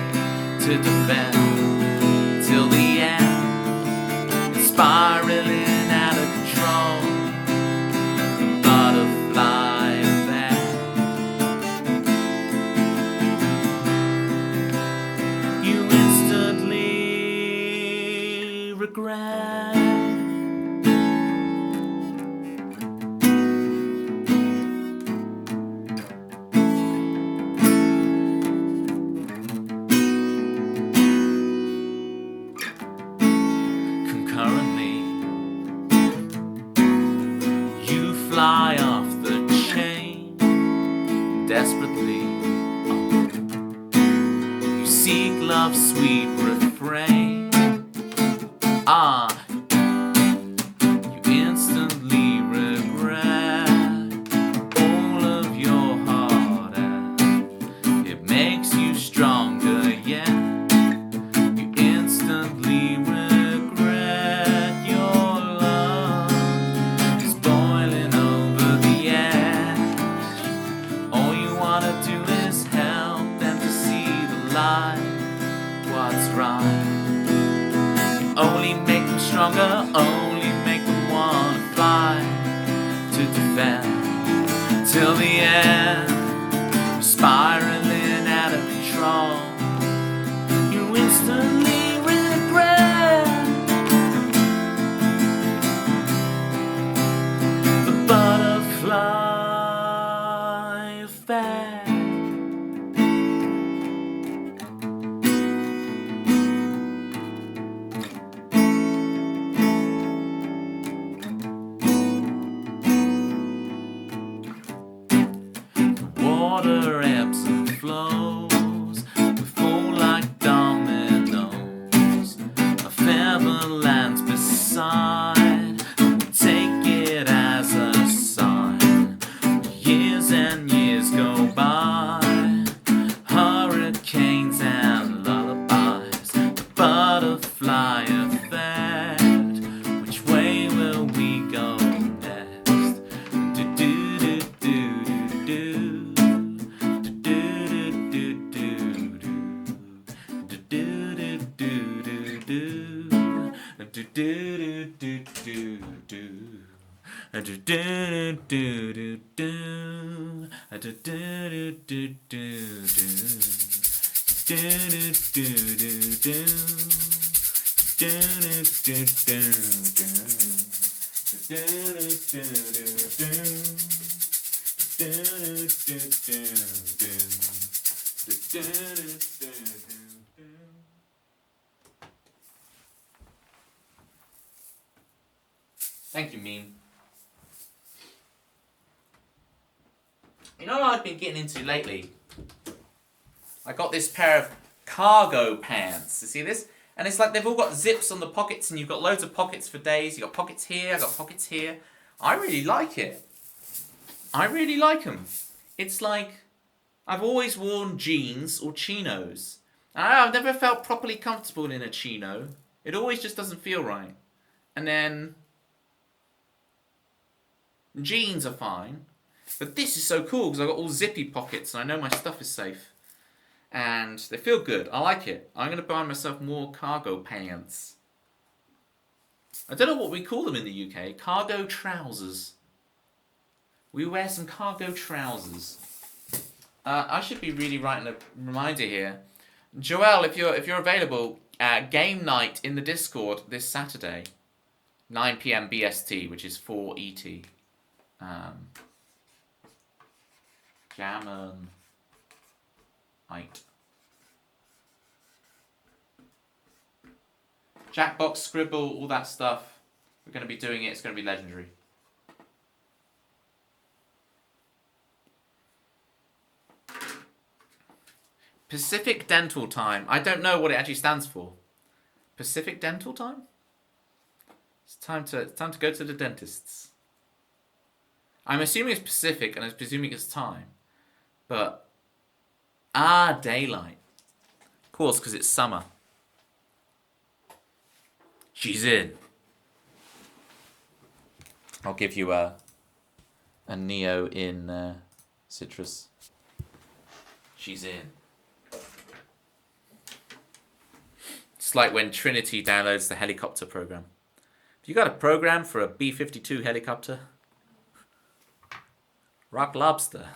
to defend till the end. It's spiraling out of control, the butterfly effect. You instantly regret. Concurrently, you fly off the chain desperately. You seek love's sweet refrain. You instantly regret all of your heartache. It makes you stronger yet. You instantly regret your love is boiling over the edge. All you wanna do is help them to see the light, what's right. You only make them stronger, only make them wanna fight to defend till the end. Spiraling out of control, you instantly regret the butterfly effect. Water ebbs and flows, we fall like dominoes. A feather lands beside, we take it as a sign. Years and years go by, hurricanes and lullabies, the butterfly effect. Which way will we go next? Do do do do do do. Thank you, meme. You know what I've been getting into lately? I got this pair of cargo pants. You see this? And it's like they've all got zips on the pockets, and you've got loads of pockets for days. You've got pockets here, I've got pockets here. I really like it. I really like them. It's like I've always worn jeans or chinos. And I've never felt properly comfortable in a chino. It always just doesn't feel right. And then jeans are fine. But this is so cool because I've got all zippy pockets and I know my stuff is safe. And they feel good. I like it. I'm going to buy myself more cargo pants. I don't know what we call them in the UK. Cargo trousers. We wear some cargo trousers. I should be really writing a reminder here. Joel, if you're available, game night in the Discord this Saturday, 9 p.m. BST, which is 4 ET. Jammin' Ite. Jackbox, Scribble, all that stuff. We're going to be doing it. It's going to be legendary. Pacific Dental Time. I don't know what it actually stands for. Pacific Dental Time? It's time to go to the dentist's. I'm assuming it's Pacific and I'm presuming it's time. But daylight. Of course, because it's summer. She's in. I'll give you a Neo in citrus. She's in. It's like when Trinity downloads the helicopter program. Have you got a program for a B-52 helicopter? Rock Lobster.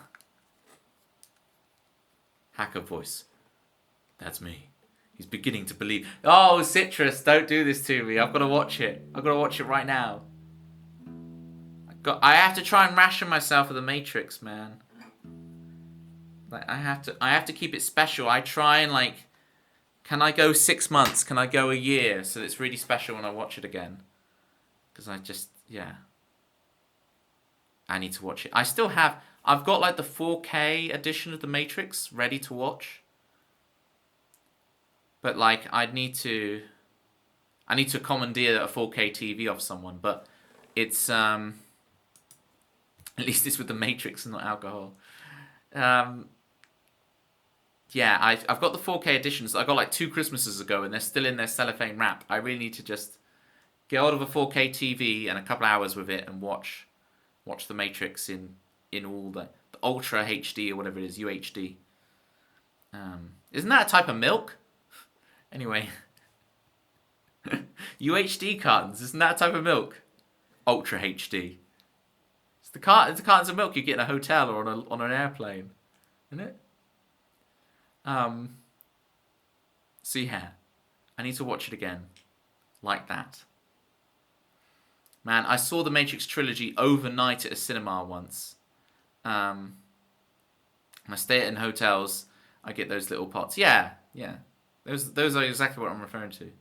Hacker voice. That's me. He's beginning to believe. Oh, Citrus, don't do this to me. I've got to watch it. I've got to watch it right now. I have to try and ration myself with the Matrix, man. Like I have to keep it special. I try and like, can I go 6 months? Can I go a year? So it's really special when I watch it again. Because I need to watch it. I've got like the 4K edition of the Matrix ready to watch. But like I need to commandeer a 4K TV off someone, but it's at least it's with the Matrix and not alcohol. Yeah, I've got the 4K editions. I got like 2 Christmases ago, and they're still in their cellophane wrap. I really need to just get hold of a 4K TV and a couple hours with it and watch the Matrix in all the Ultra HD or whatever it is, UHD. Isn't that a type of milk? Anyway, UHD cartons. Isn't that a type of milk? Ultra HD. It's the cartons of milk you get in a hotel or on an airplane, isn't it? So yeah, I need to watch it again, like that. Man, I saw the Matrix trilogy overnight at a cinema once. I stay in hotels. I get those little pots. Yeah. Those are exactly what I'm referring to.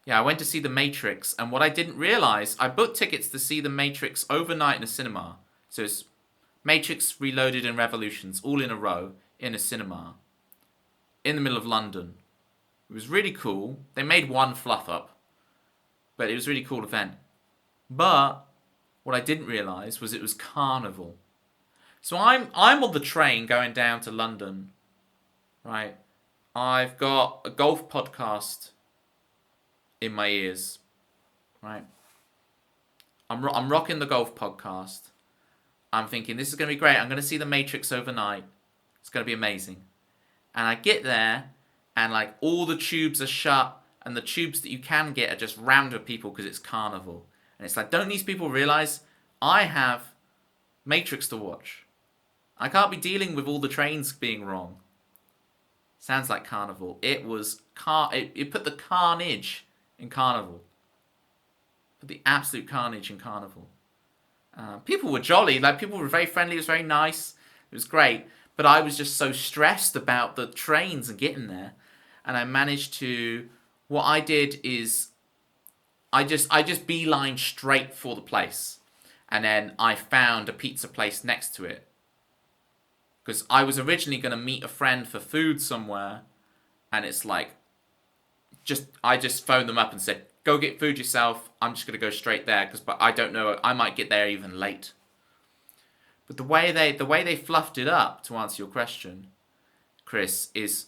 Yeah, I went to see the Matrix, and what I didn't realize, I booked tickets to see the Matrix overnight in a cinema. So it's Matrix, Reloaded, and Revolutions all in a row in a cinema in the middle of London. It was really cool. They made one fluff up, but it was a really cool event. But what I didn't realise was it was Carnival. So I'm on the train going down to London, right? I've got a golf podcast in my ears, right? I'm rocking the golf podcast. I'm thinking this is going to be great. I'm going to see the Matrix overnight. It's going to be amazing. And I get there, and like all the tubes are shut, and the tubes that you can get are just rammed with people because it's Carnival. And it's like, don't these people realise I have Matrix to watch? I can't be dealing with all the trains being wrong. Sounds like Carnival. It was it put the carnage in Carnival. Put the absolute carnage in Carnival. People were jolly. Like people were very friendly. It was very nice. It was great. But I was just so stressed about the trains and getting there. And I managed to. What I did is, I just beelined straight for the place, and then I found a pizza place next to it. Because I was originally going to meet a friend for food somewhere, and it's like, I just phoned them up and said, go get food yourself, I'm just going to go straight there, but I don't know, I might get there even late. But the way they fluffed it up, to answer your question, Chris, is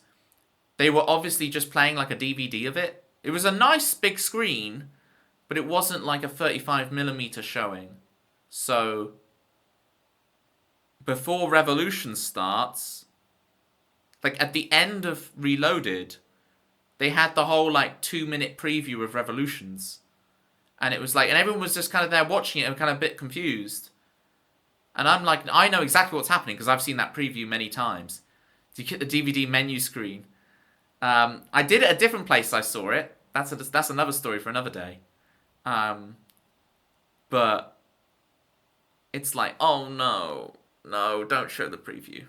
they were obviously just playing like a DVD of it. It was a nice big screen, but it wasn't like a 35mm showing. So before Revolution starts, like at the end of Reloaded, they had the whole like 2-minute preview of Revolutions. And it was like, and everyone was just kind of there watching it and kind of a bit confused. And I'm like, I know exactly what's happening because I've seen that preview many times. You get the DVD menu screen. I did it at a different place I saw it. That's another story for another day. But it's like, oh no, don't show the preview.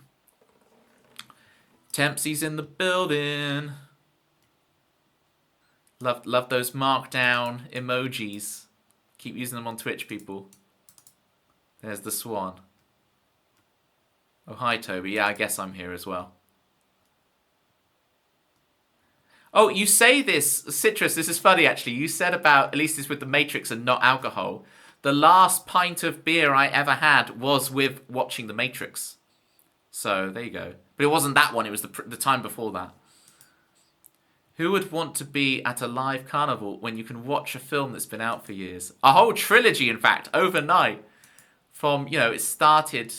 Tempsy's in the building. Love those markdown emojis. Keep using them on Twitch, people. There's the swan. Oh, hi, Toby. Yeah, I guess I'm here as well. Oh, you say this, Citrus, this is funny, actually. You said about, at least it's with the Matrix and not alcohol. The last pint of beer I ever had was with watching the Matrix. So, there you go. But it wasn't that one, it was the time before that. Who would want to be at a live carnival when you can watch a film that's been out for years? A whole trilogy, in fact, overnight. From, you know, it started...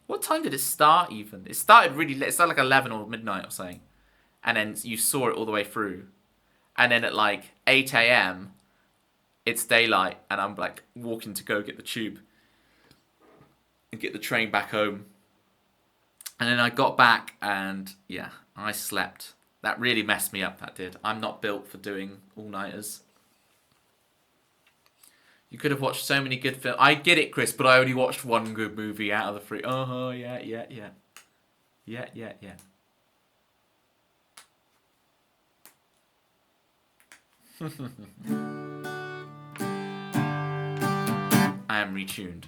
What time did it start, even? It started really late. It started like 11 or midnight or something. And then you saw it all the way through. And then at like 8 a.m., it's daylight. And I'm like walking to go get the tube. And get the train back home. And then I got back and, yeah, I slept. That really messed me up, that did. I'm not built for doing all-nighters. You could have watched so many good films. I get it, Chris, but I only watched one good movie out of the three. Oh, yeah. Yeah. I am retuned.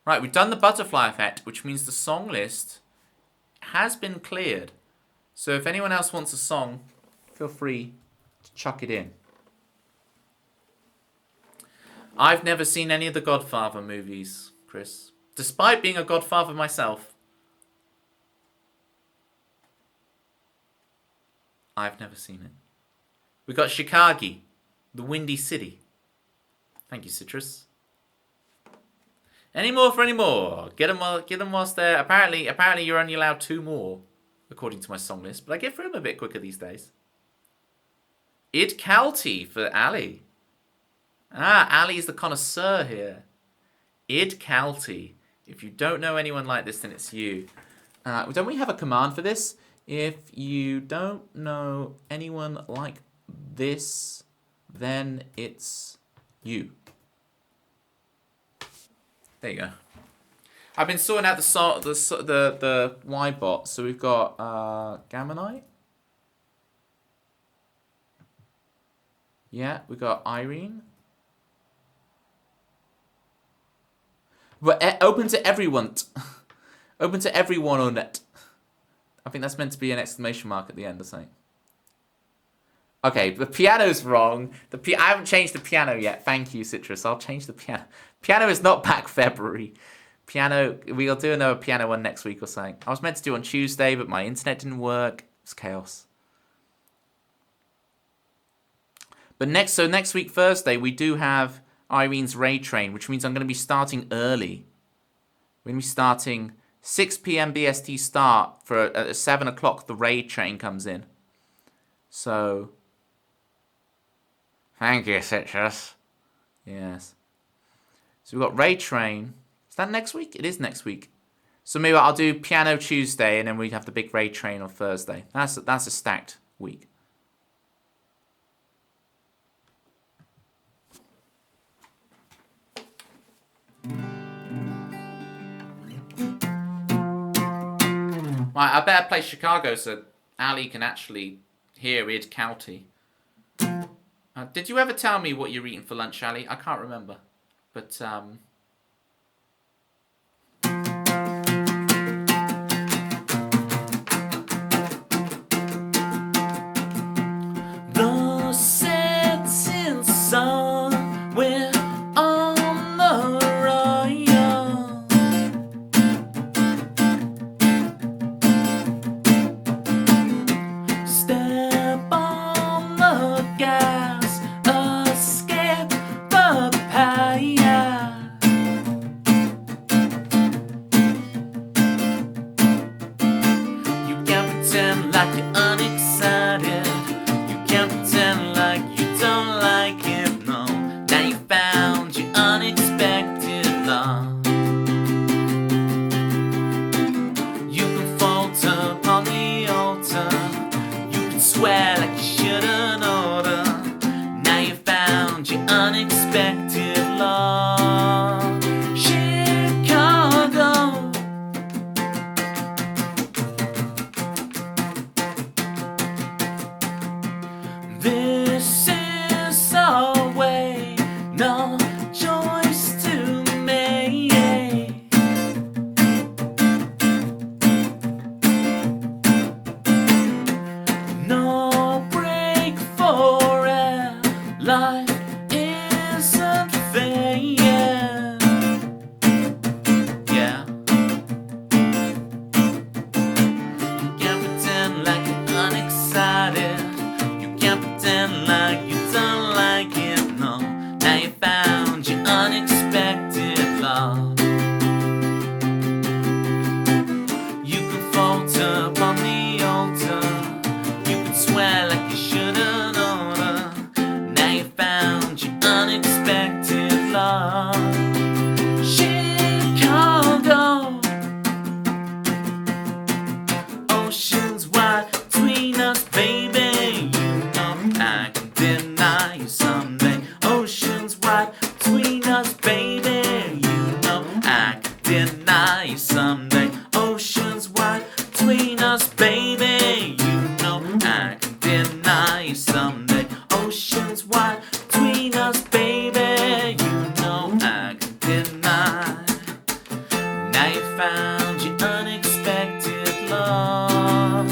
Right, we've done the butterfly effect, which means the song list has been cleared. So if anyone else wants a song, feel free to chuck it in. I've never seen any of the Godfather movies, Chris. Despite being a Godfather myself. I've never seen it. We got Chicago, the Windy City. Thank you, Citrus. Any more for any more? Get them whilst they're... Apparently you're only allowed 2 more, according to my song list. But I get through them a bit quicker these days. Id Calty for Ali. Ali is the connoisseur here. Id Calty. If you don't know anyone like this, then it's you. Don't we have a command for this? If you don't know anyone like this, then it's you. There you go. I've been sorting out the Y bot. So we've got Gammonite. Yeah, we got Irene. But open to everyone. Open to everyone on it. I think that's meant to be an exclamation mark at the end or something. Okay, the piano's wrong. I haven't changed the piano yet. Thank you, Citrus. I'll change the piano. Piano is not back February. Piano, we'll do another piano one next week or something. I was meant to do on Tuesday, but my internet didn't work. It was chaos. But next week, Thursday, we do have Irene's Raid Train, which means I'm going to be starting early. We're going to be starting 6 p.m. BST start for at 7 o'clock. The Raid Train comes in. So, thank you, Citrus. Yes. So we've got Raid Train. Is that next week? It is next week. So maybe I'll do Piano Tuesday, and then we have the big Raid Train on Thursday. That's a stacked week. Right, I better play Chicago so Ali can actually hear Id Calty. Did you ever tell me what you're eating for lunch, Ali? I can't remember. But, The setting sun, we're on the royal. Step on the gas, escape the pie. You can't pretend like you're unexcited. You can't pretend like you don't like it, no. Now you found your unexpected love. You can falter upon the altar. You can swear like you shouldn't order. Now you found your unexpected love. Chicago. swear like you shouldn't oughta. Now you found your unexpected love. Chicago, oceans wide between us, baby. You know I can deny you someday. Oceans wide between us, baby. You know I can deny you someday. Oceans wide between us, baby. You know I can deny you someday. Oceans wide between us, baby. You know I can deny. Now you found your unexpected love.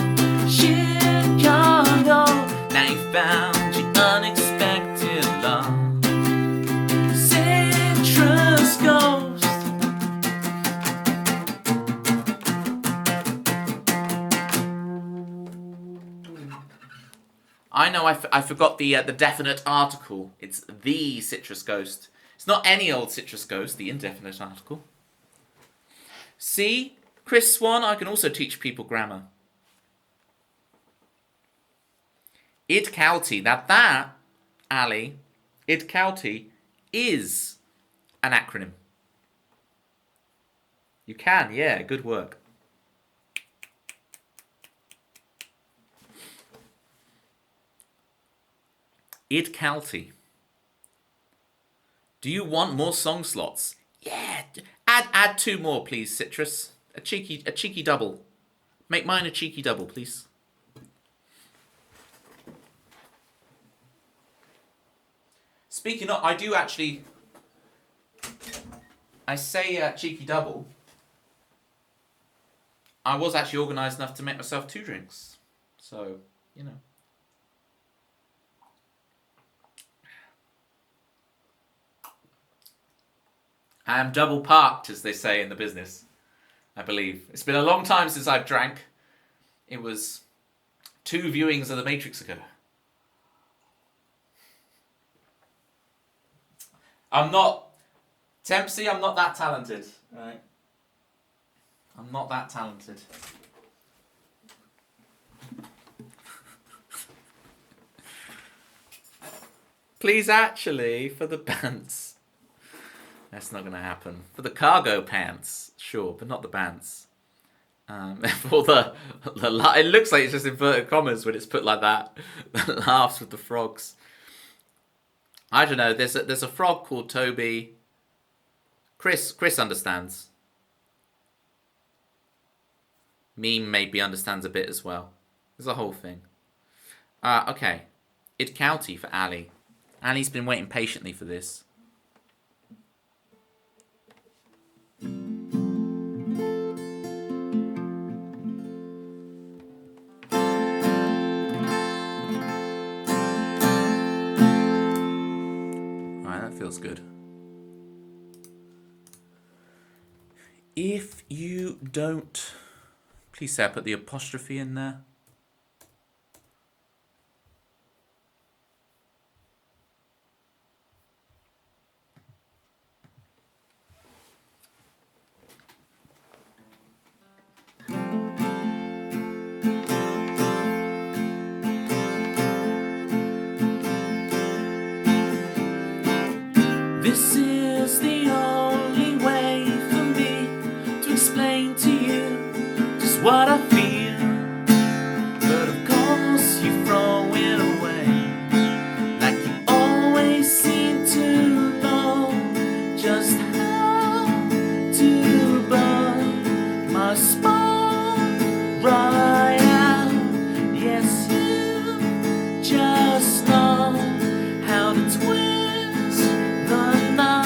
Chicago, now you found your unexpected love. Citrus Ghost. I know I forgot the definite article. It's the Citrus Ghost. It's not any old Citrus Ghost, the indefinite article. See, Chris Swan, I can also teach people grammar. Id County, now that, Ali, Id County is an acronym. You can, yeah, good work. Id County. Do you want more song slots? Yeah, add 2 more, please, Citrus. A cheeky double. Make mine a cheeky double, please. Speaking of, I do actually. I say cheeky double. I was actually organised enough to make myself 2 drinks, so you know. I am double parked, as they say in the business, I believe. It's been a long time since I've drank. It was 2 viewings of The Matrix ago. I'm not... Tempsy, I'm not that talented. Right? I'm not that talented. Please, actually, for the pants... That's not going to happen. For the cargo pants, sure, but not the pants. For it looks like it's just inverted commas when it's put like that. The laughs with the frogs. I don't know. There's a frog called Toby. Chris understands. Meme maybe understands a bit as well. There's a whole thing. Okay. Id County for Ali. Ali's been waiting patiently for this. Feels good. If you don't, please say I put the apostrophe in there. This is the only way for me to explain to you just what I feel. But of course you throw it away, like you always seem to know just how to burn my spine right out. Yes, you just know how to twist the knife.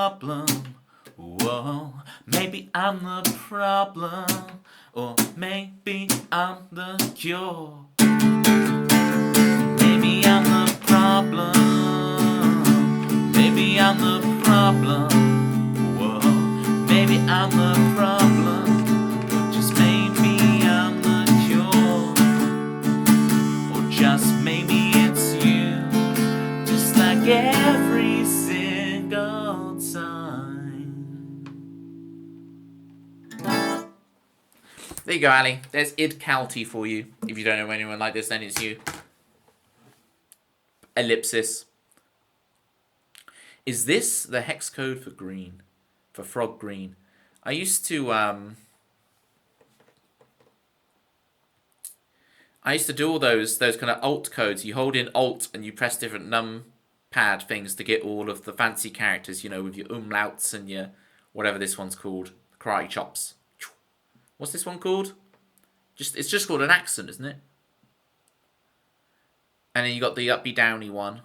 problem. Whoa, maybe I'm the problem, or maybe I'm the cure. Maybe I'm the problem. Maybe I'm the problem. Whoa, maybe I'm the problem. Just maybe I'm the cure. Or just maybe it's you. Just like every single time. There you go, Ali. There's Id Calty for you. If you don't know anyone like this, then it's you. Ellipsis. Is this the hex code for green? For frog green? I used to do all those kind of alt codes. You hold in alt and you press different numpad things to get all of the fancy characters, you know, with your umlauts and your whatever this one's called. Karate chops. What's this one called? It's just called an accent, isn't it? And then you got the uppy downy one.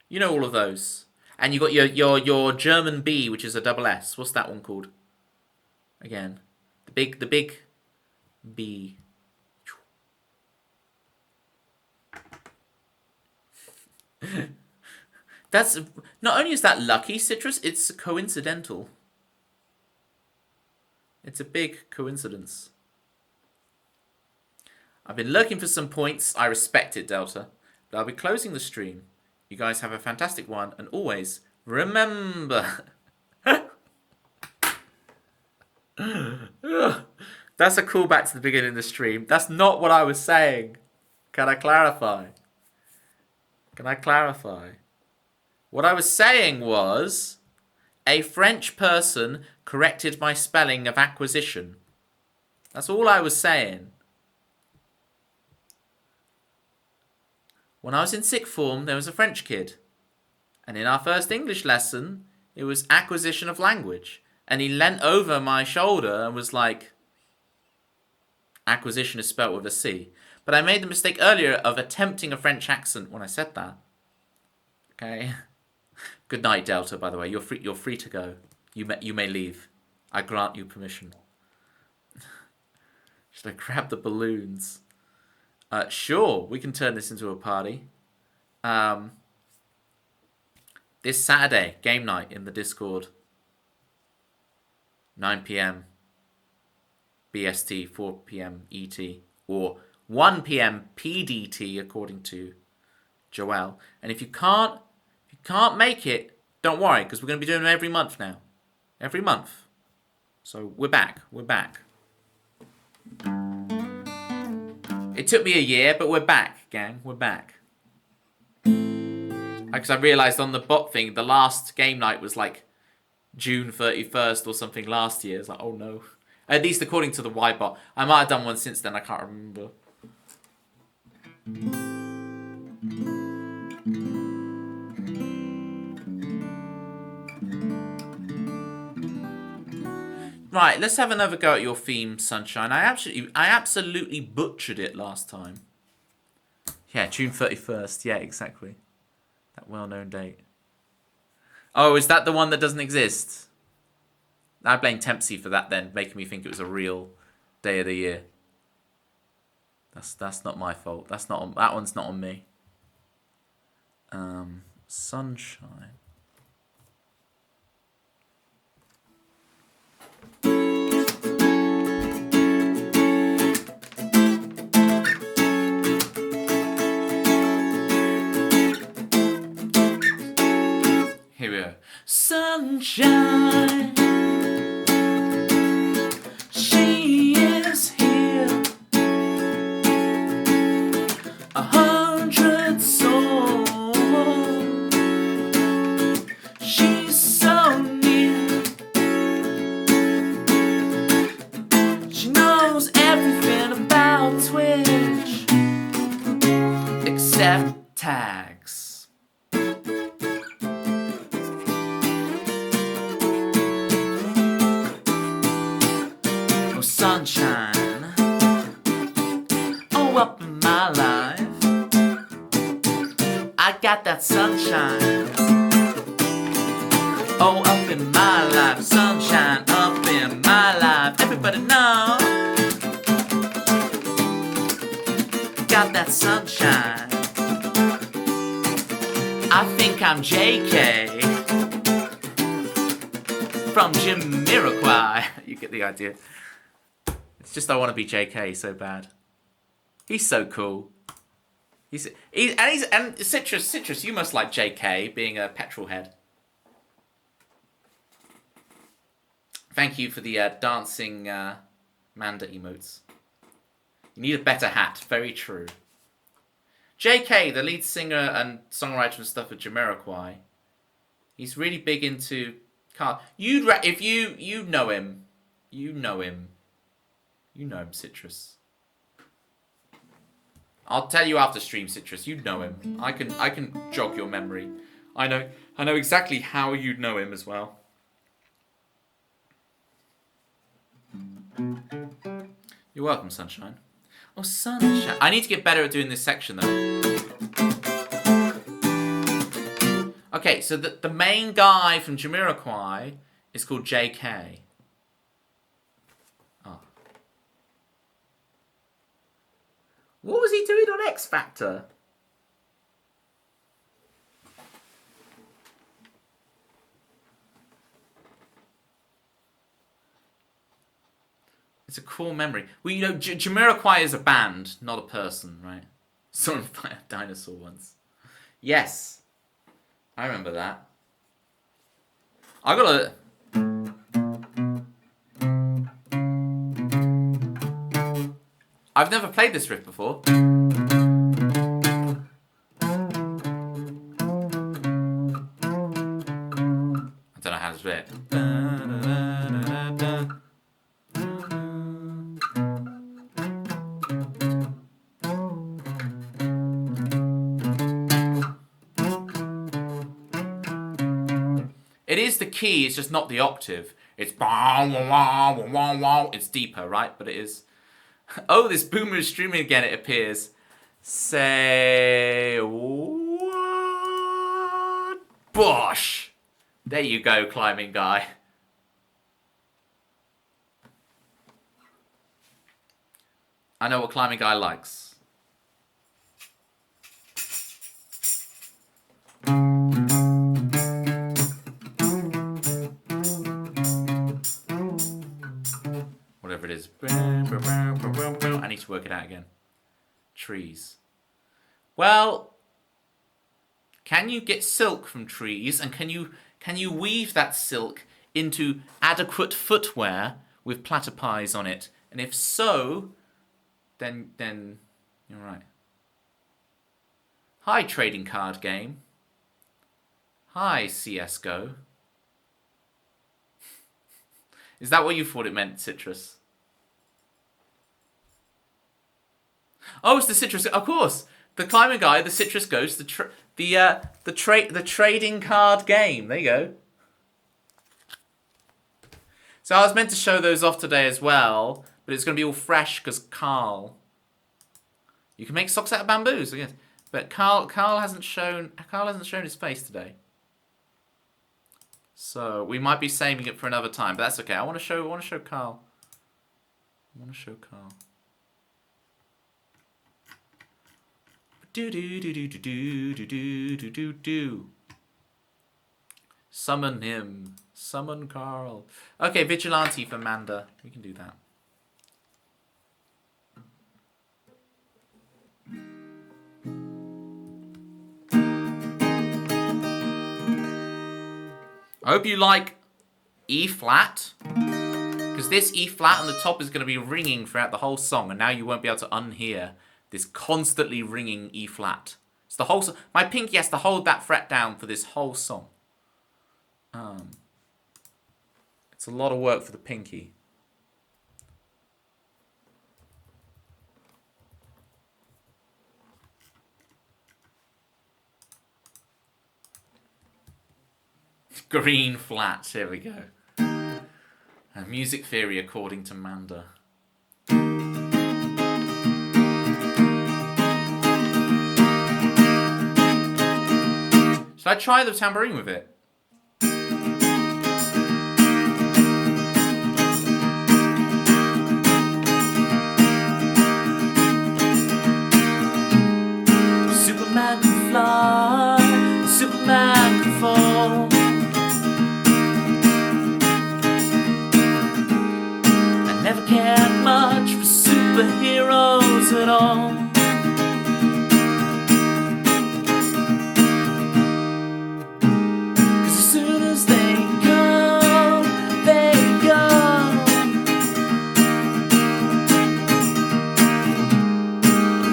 You know all of those. And you got your German B, which is a double S. What's that one called? Again. The big B. That's not only is that lucky, Citrus, it's coincidental. It's a big coincidence. I've been lurking for some points. I respect it, Delta. But I'll be closing the stream. You guys have a fantastic one. And always, remember. That's a callback to the beginning of the stream. That's not what I was saying. Can I clarify? What I was saying was, a French person corrected my spelling of acquisition. That's all I was saying. When I was in sixth form, there was a French kid. And in our first English lesson, it was acquisition of language. And he leant over my shoulder and was like, acquisition is spelt with a C. But I made the mistake earlier of attempting a French accent when I said that. Okay. Good night, Delta, by the way. You're free to go. You may leave. I grant you permission. Should I grab the balloons? Sure, we can turn this into a party. This Saturday, game night in the Discord. 9 p.m. BST, 4 p.m. ET, or 1 p.m. PDT, according to Joelle. And if you can't make it, don't worry, because we're going to be doing them every month now. Every month. So we're back. It took me a year, but we're back, gang. We're back. Because I realised on the bot thing, the last game night was like June 31st or something last year. It's like, oh no. At least according to the Y-bot. I might have done one since then, I can't remember. Right, let's have another go at your theme, Sunshine. I absolutely butchered it last time. Yeah, June 31st. Yeah, exactly. That well-known date. Oh, is that the one that doesn't exist? I blame Tempsy for that then, making me think it was a real day of the year. That's not my fault. That one's not on me. Sunshine. Here we go. Sunshine. She is here. 100 souls. She's so near. She knows everything about Twitch except tags. Sunshine, oh, up in my life, I got that sunshine. Oh, up in my life, sunshine up in my life. Everybody know, got that sunshine. I think I'm JK from Jamiroquai. You get the idea. It's just I want to be JK so bad. He's so cool. And Citrus, you must like JK being a petrol head. Thank you for the dancing Manda emotes. You need a better hat. Very true. JK, the lead singer and songwriter and stuff of Jamiroquai, he's really big into car. If you know him, Citrus. I'll tell you after stream, Citrus. You know him. I can jog your memory. I know exactly how you'd know him as well. You're welcome, Sunshine. Oh, Sunshine. I need to get better at doing this section, though. Okay, so the main guy from Jamiroquai is called JK. Oh. What was he doing on X Factor? It's a cool memory. Well, you know, Jamiroquai is a band, not a person, right? Saw him fight a dinosaur once. Yes. I remember that. I got a... I've never played this riff before. I don't know how to do it. It is the key, it's just not the octave. It's it's deeper, right? But it is. Oh, this boomer is streaming again, it appears. Say what? Bosh! There you go, climbing guy. I know what climbing guy likes. Whatever it is. I need to work it out again. Trees. Well, can you get silk from trees, and can you weave that silk into adequate footwear with platypis on it? And if so, then you're right. Hi, trading card game. Hi, CS:GO. Is that what you thought it meant, Citrus? Oh, it's the Citrus. Of course, the climbing guy, the Citrus Ghost, the trading card game. There you go. So I was meant to show those off today as well, but it's going to be all fresh because Carl. You can make socks out of bamboos, I guess. But Carl hasn't shown his face today. So we might be saving it for another time, but that's okay. I want to show Carl. Do. Summon him. Summon Carl. Okay, Vigilante for Manda. We can do that. I hope you like E flat, because this E flat on the top is going to be ringing throughout the whole song, and now you won't be able to unhear this constantly ringing E flat. It's the whole song. My pinky has to hold that fret down for this whole song. It's a lot of work for the pinky. Green flats, here we go. Music theory according to Manda. Should I try the tambourine with it? lose it all. Cause as soon as they go, they go.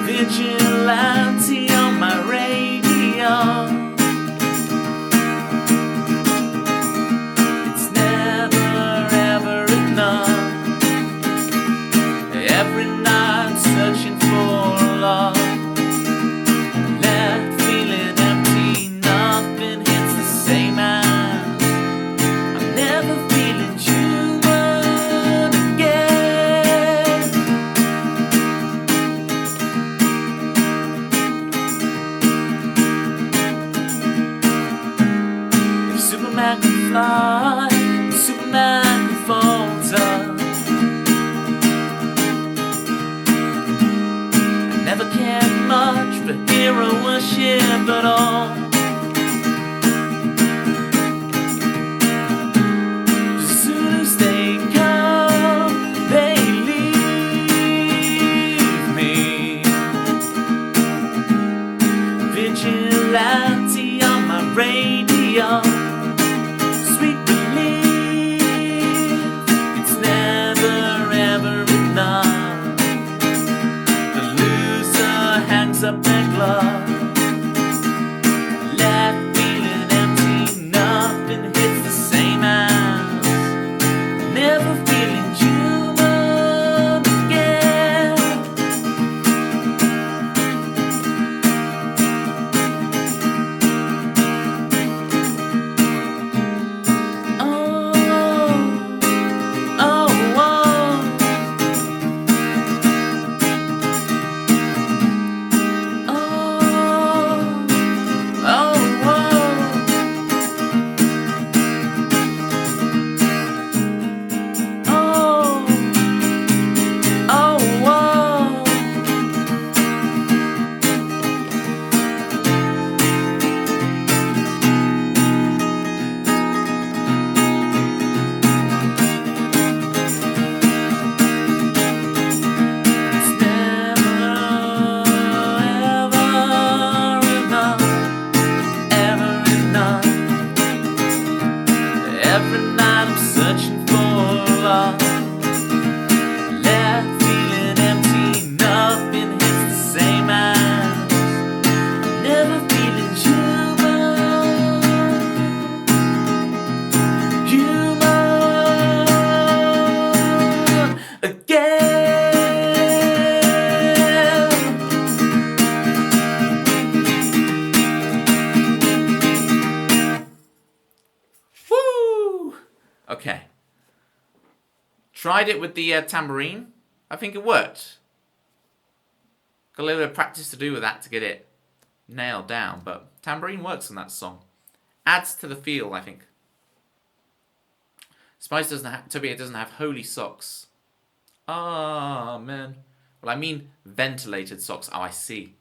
Vigilante on my radio. It's never ever enough. Every night searching for love. Left feeling empty, nothing hits the same as. I'm never feeling human again. If Superman could fly, if Superman could falter, never cared much for hero worship at all. 'Cause as soon as they come, they leave me. Vigilante on my radio. Sweet relief. It's never ever enough. Hangs up their glove. Left feeling empty, nothing hits the same as. Never feeling human again. Oh, oh, oh. Every night I'm searching for love. Left feeling empty, nothing hits the same as. Never feeling human again. Woo! Okay. Tried it with the tambourine. I think it worked. Got a little bit of practice to do with that to get it nailed down, but tambourine works on that song. Adds to the feel, I think. Spice doesn't have, to me, it doesn't have holy socks. Ah, man. Well, I mean ventilated socks. Oh, I see.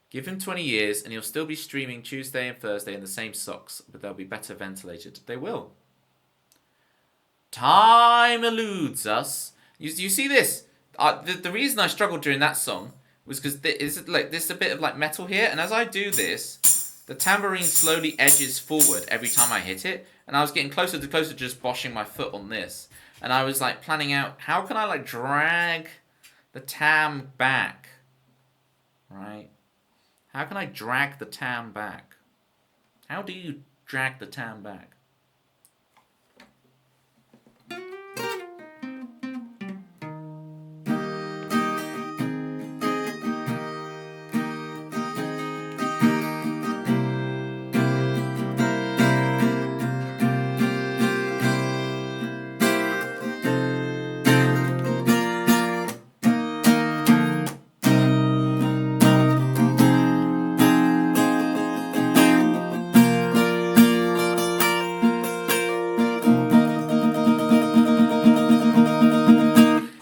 Give him 20 years and he'll still be streaming Tuesday and Thursday in the same socks, but they'll be better ventilated. They will. Time eludes us. You see this? The reason I struggled during that song was because there's a bit of like metal here, and as I do this, the tambourine slowly edges forward every time I hit it, and I was getting closer to just boshing my foot on this, and I was like planning out how can I like drag the tam back, right? How can I drag the tam back? How do you drag the tam back?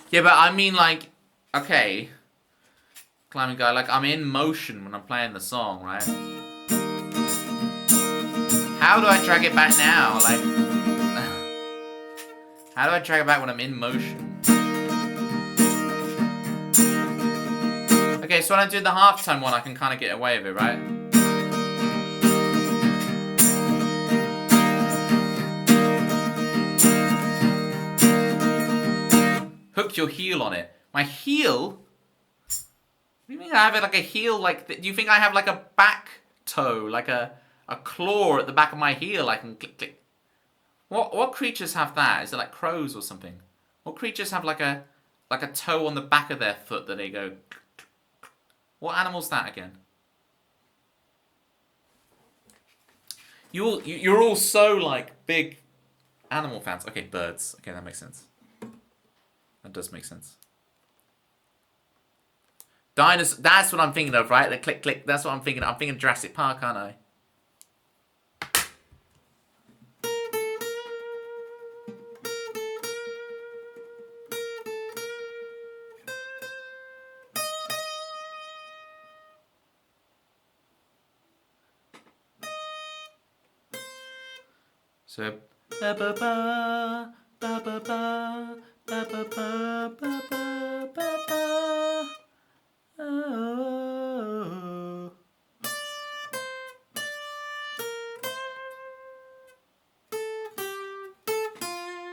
Yeah, but I mean, like, okay, climbing guy, like, I'm in motion when I'm playing the song, right? How do I drag it back now? Like, how do I drag it back when I'm in motion? Okay, so when I do the halftime one, I can kind of get away with it, right? Hook your heel on it. My heel? What do you mean I have it like a heel? Like, do you think I have like a back toe, like a claw at the back of my heel? I can click, click. What creatures have that? Is it like crows or something? What creatures have like a toe on the back of their foot that they go? What animal's that again? You're all so like big animal fans. Okay, birds. Okay, that makes sense. That does make sense. Dinosaurs. That's what I'm thinking of, right? The click click. That's what I'm thinking. I'm thinking Jurassic Park, aren't I? So ba ba ba ba ba ba ba ba ba ba ba ba. Oh.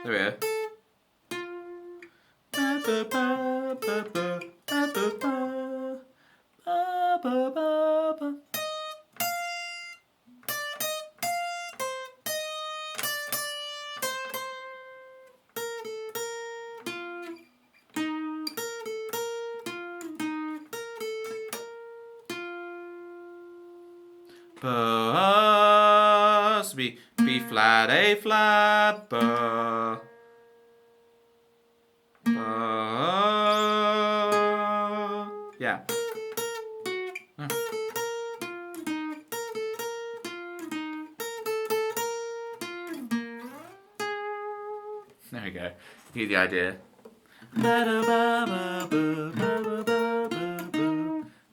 There we go. Ba ba ba ba ba ba ba ba ba ba ba. Bus, B flat, A flat, ba. Yeah. There we go. You get the idea.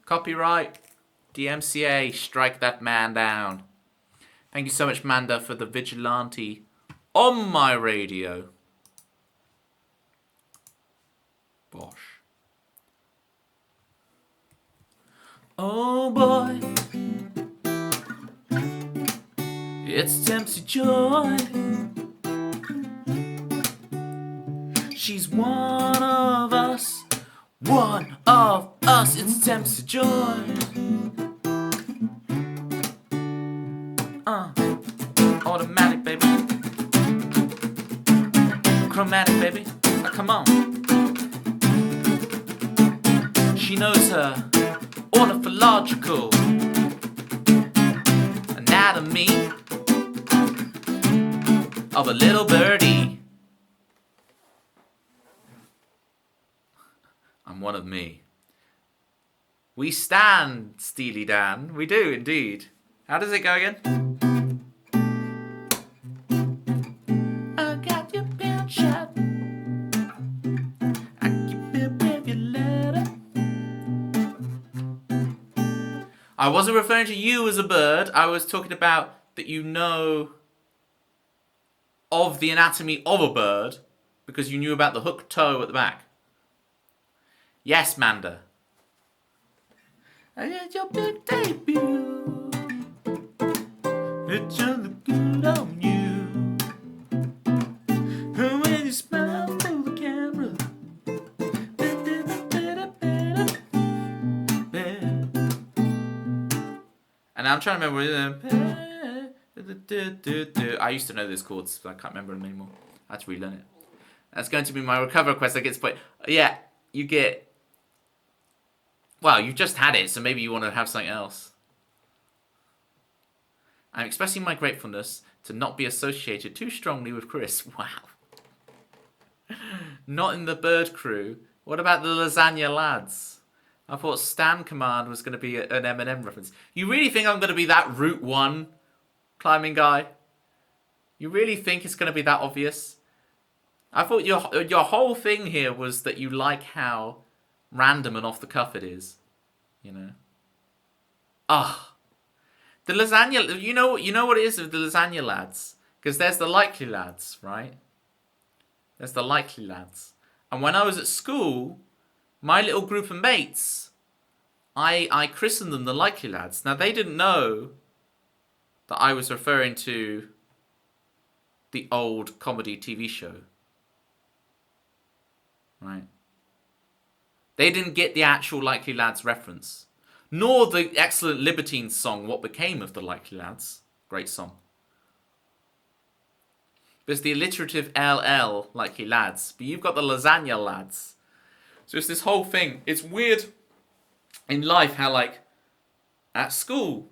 Copyright. DMCA, strike that man down. Thank you so much, Manda, for the vigilante on my radio. Bosh. Oh boy, it's Dempsey Joy. She's one of us. One of us, it's Dempsey Joy. Automatic, baby. Chromatic, baby. Come on. She knows her ornithological anatomy of a little birdie. I'm one of me. We stand, Steely Dan. We do indeed. How does it go again? I wasn't referring to you as a bird. I was talking about that you know of the anatomy of a bird because you knew about the hooked toe at the back. Yes, Manda. I got your big debut. It sure look good on you. When you smile through the camera. And I'm trying to remember. I used to know those chords, but I can't remember them anymore. I had to relearn it. That's going to be my recover quest. I get to play. Yeah, you get. Well, you just had it, so maybe you want to have something else. I'm expressing my gratefulness to not be associated too strongly with Chris. Wow. Not in the bird crew. What about the lasagna lads? I thought Stan Command was going to be an Eminem reference. You really think I'm going to be that Route 1 climbing guy? You really think it's going to be that obvious? I thought your whole thing here was that you like how random and off the cuff it is, you know. The lasagna. You know what it is with the lasagna lads, because there's the likely lads, right? There's the likely lads, and when I was at school, my little group of mates, I christened them the Likely Lads. Now, they didn't know that I was referring to the old comedy TV show. Right? They didn't get the actual Likely Lads reference. Nor the excellent Libertines song, What Became of the Likely Lads. Great song. There's the alliterative LL, Likely Lads. But you've got the Lasagna Lads. So it's this whole thing. It's weird in life how, like, at school,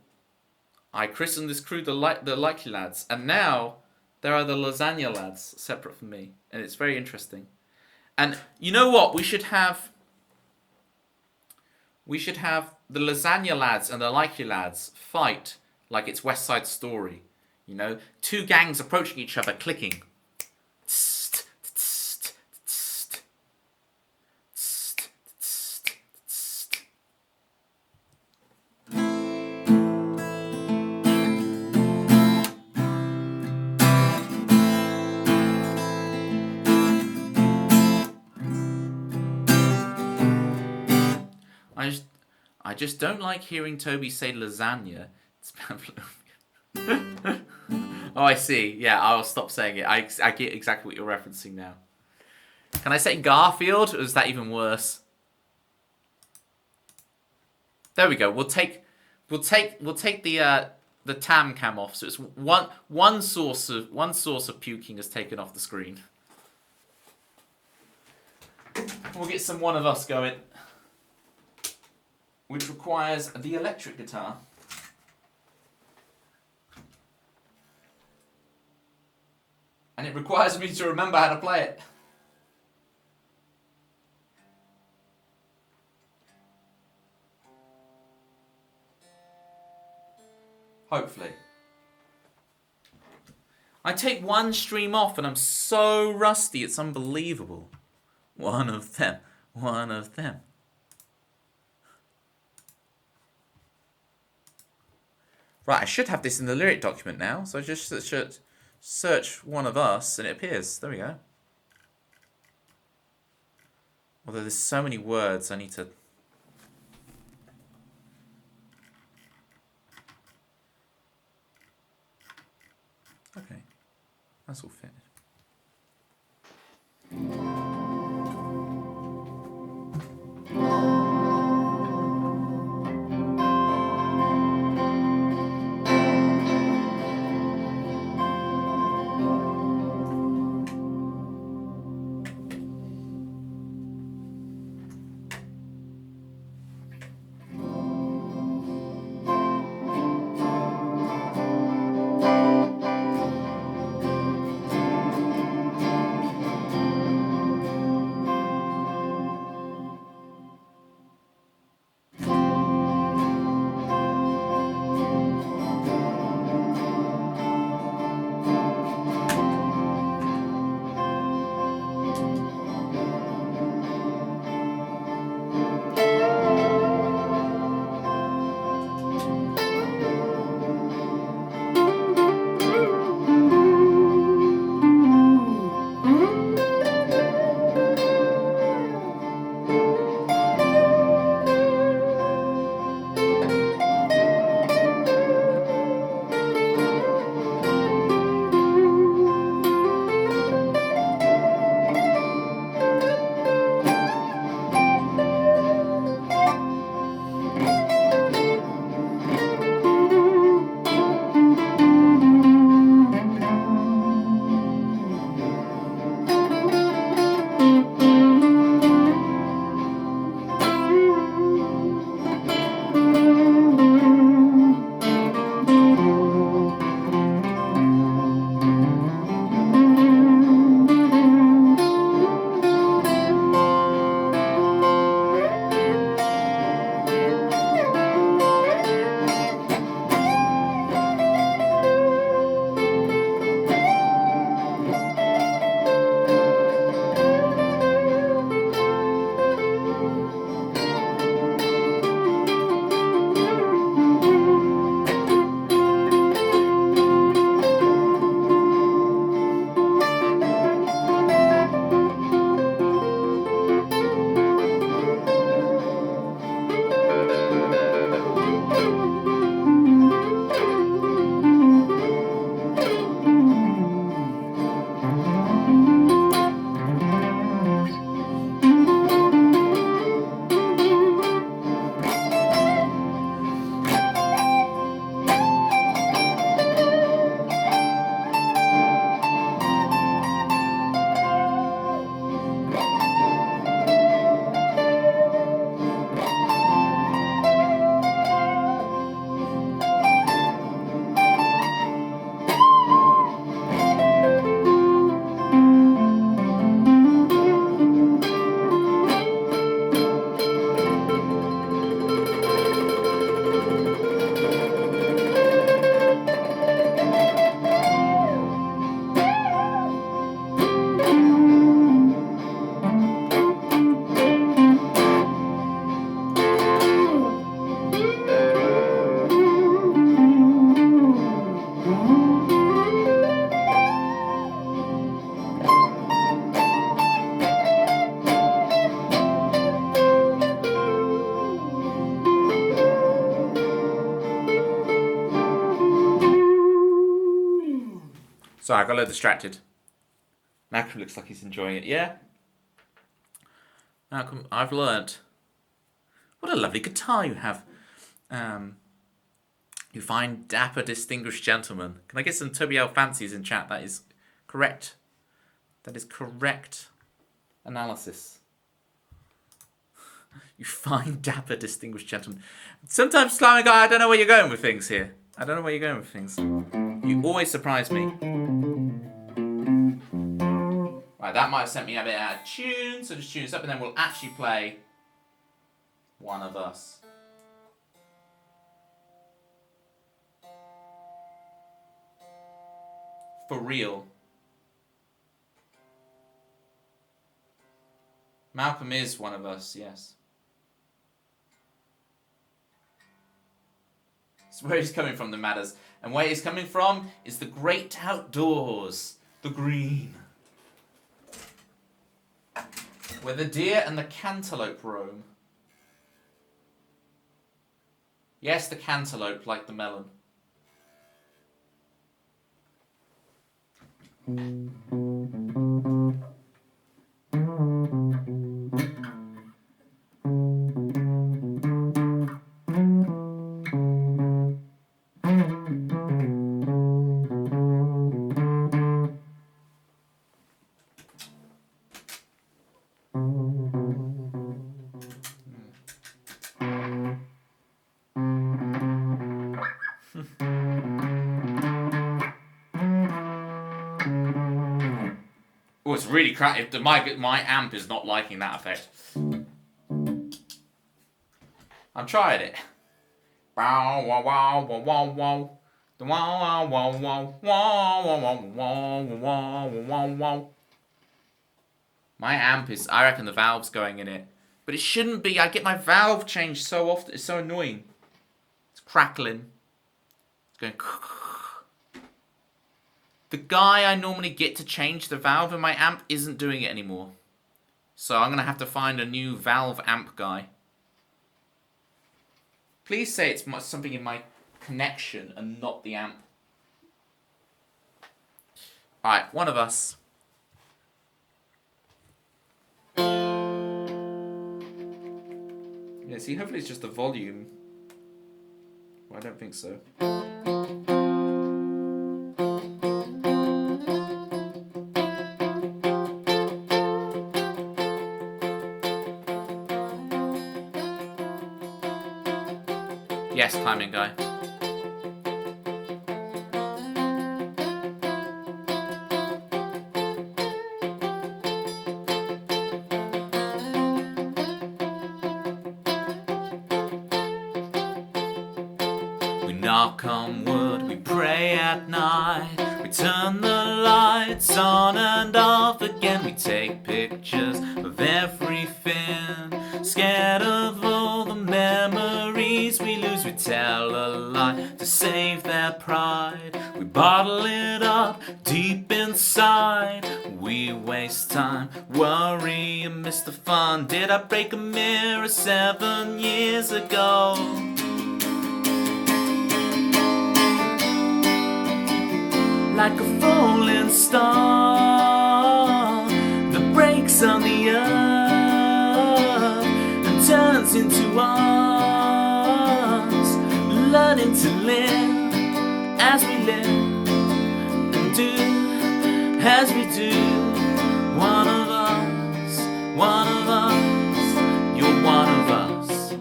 I christened this crew the Likely Lads. And now, there are the Lasagna Lads, separate from me. And it's very interesting. And you know what? We should have the Lasagna Lads and the Likely Lads fight like it's West Side Story. You know, two gangs approaching each other, clicking. I just don't like hearing Toby say lasagna. It's Pavlov. Oh, I see. Yeah, I'll stop saying it. I get exactly what you're referencing now. Can I say Garfield, or is that even worse? There we go. We'll take the tam cam off. So it's one source of puking is taken off the screen. We'll get some One of Us going, which requires the electric guitar. And it requires me to remember how to play it. Hopefully. I take one stream off and I'm so rusty, it's unbelievable. One of them. One of them. Right, I should have this in the lyric document now, so I just should search One of Us and it appears. There we go. Although there's so many words, I need to... Okay, that's all finished. Sorry, I got a little distracted. Malcolm looks like he's enjoying it. Yeah? Malcolm, I've learned. What a lovely guitar you have. You fine, dapper, distinguished gentleman. Can I get some Toby L. fancies in chat? That is correct. That is correct analysis. You fine, dapper, distinguished gentleman. Sometimes, Climbing Guy, I don't know where you're going with things here. I don't know where you're going with things. You always surprise me. Right, that might have sent me a bit out of tune, so just tune us up and then we'll actually play One of Us. For real. Malcolm is one of us, yes. It's where he's coming from that matters. And where he's coming from is the great outdoors. The green. Where the deer and the cantaloupe roam. Yes, the cantaloupe, like the melon. Oh, it's really crap. My amp is not liking that effect. I'm trying it. Wow, wow, wow, wow, wow, wow. Wow, wow, wow, wow, wow, wow, wow, wow, wow, wow. My amp is, I reckon the valve's going in it. But it shouldn't be. I get my valve changed so often. It's so annoying. It's crackling. It's going. The guy I normally get to change the valve in my amp isn't doing it anymore. So I'm going to have to find a new valve amp guy. Please say it's something in my connection and not the amp. Alright, One of Us. Yeah, see, hopefully it's just the volume. Well, I don't think so. Yes, Climbing Guy. We knock on wood, we pray at night. We turn the lights on and off again. We take pictures of everything. Scared of all the memories we lose. We tell a lie to save their pride. We bottle it up deep inside. We waste time, worry and miss the fun. Did I break a mirror 7 years ago? Like a falling star that breaks on the earth and turns into us, learning to live as we live and do as we do. One of us, one of us, you're one of us.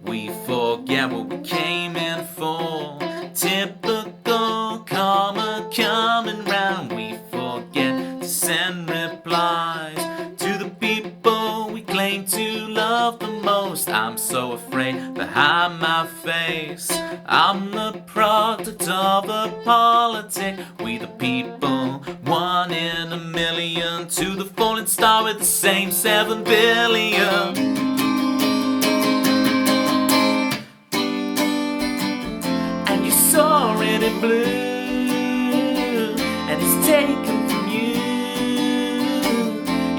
We forget what we came in for. Typical karma coming round. We forget to send replies to the people we claim to love the most. I'm so afraid behind my face. I'm the product of a politic. We the people, 1 in a million. To the falling star with the same 7 billion. Saw it in blue, and it's taken from you.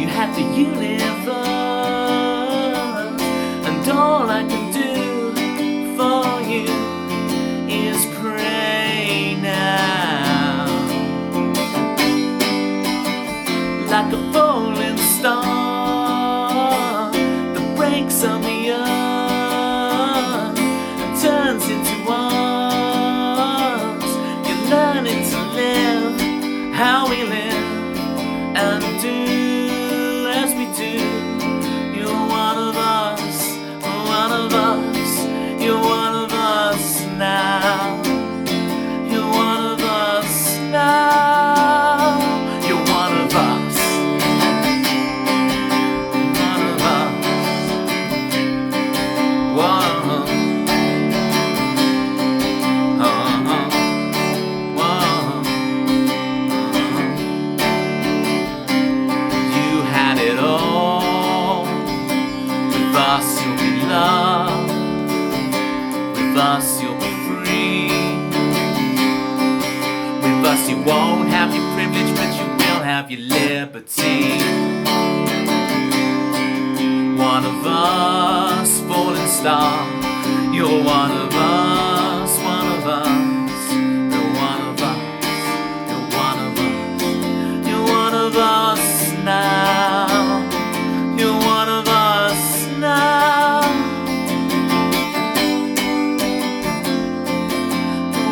You had the universe, and all I can do for you liberty. One of us, falling star. You're one of us, one of us. You're one of us, you're one of us. You're one of us now. You're one of us now.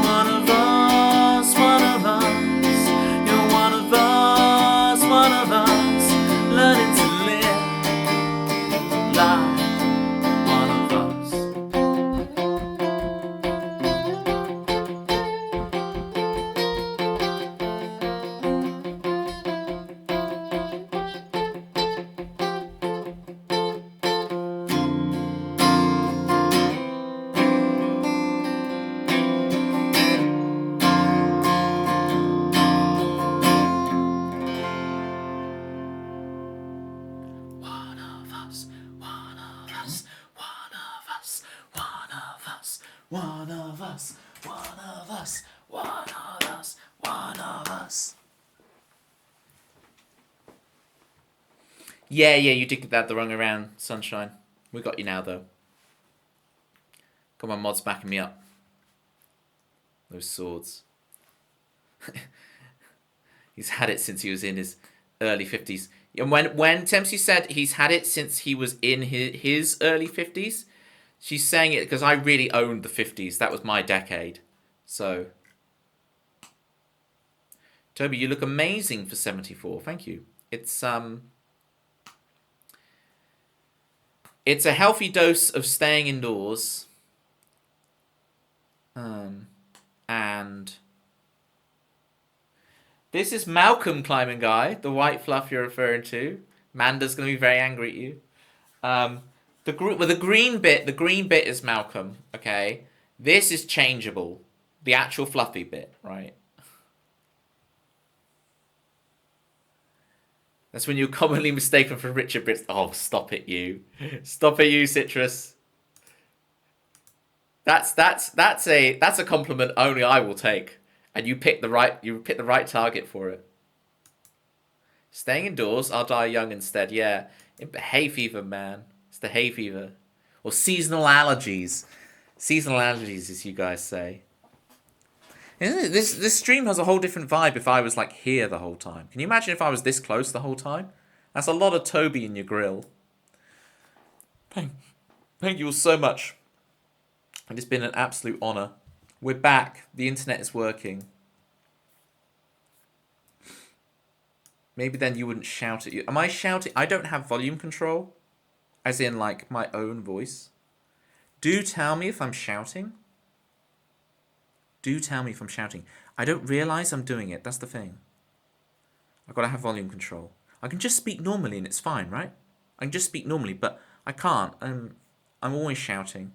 One of us, one of us. You're one of us, one of us. Learning to live life, one of us. One of us, one of us, one of us, one of us, one of us, one of us, one of us, one of us. Yeah, you did that the wrong way around, Sunshine. We got you now, though. Got my mods backing me up. Those swords. He's had it since he was in his early 50s. And when Tempsy said he's had it since he was in his early 50s, she's saying it because I really owned the 50s. That was my decade. So, Toby, you look amazing for 74. Thank you. It's a healthy dose of staying indoors. And this is Malcolm Climbing Guy, the white fluff you're referring to. Manda's going to be very angry at you. The green bit is Malcolm, okay? This is changeable. The actual fluffy bit, right? That's when you're commonly mistaken for Richard Brits. Oh, stop it, you. Stop it, you, Citrus. That's a compliment only I will take. And you pick the right target for it. Staying indoors, I'll die young instead. Yeah, hay fever, man. It's the hay fever, or seasonal allergies. Seasonal allergies, as you guys say. This stream has a whole different vibe if I was like here the whole time. Can you imagine if I was this close the whole time? That's a lot of Toby in your grill. Thank you all so much. It's been an absolute honour. We're back. The internet is working. Maybe then you wouldn't shout at you. Am I shouting? I don't have volume control. As in, like, my own voice. Do tell me if I'm shouting. Do tell me if I'm shouting. I don't realise I'm doing it. That's the thing. I've got to have volume control. I can just speak normally and it's fine, right? I can just speak normally, but I can't. I'm always shouting.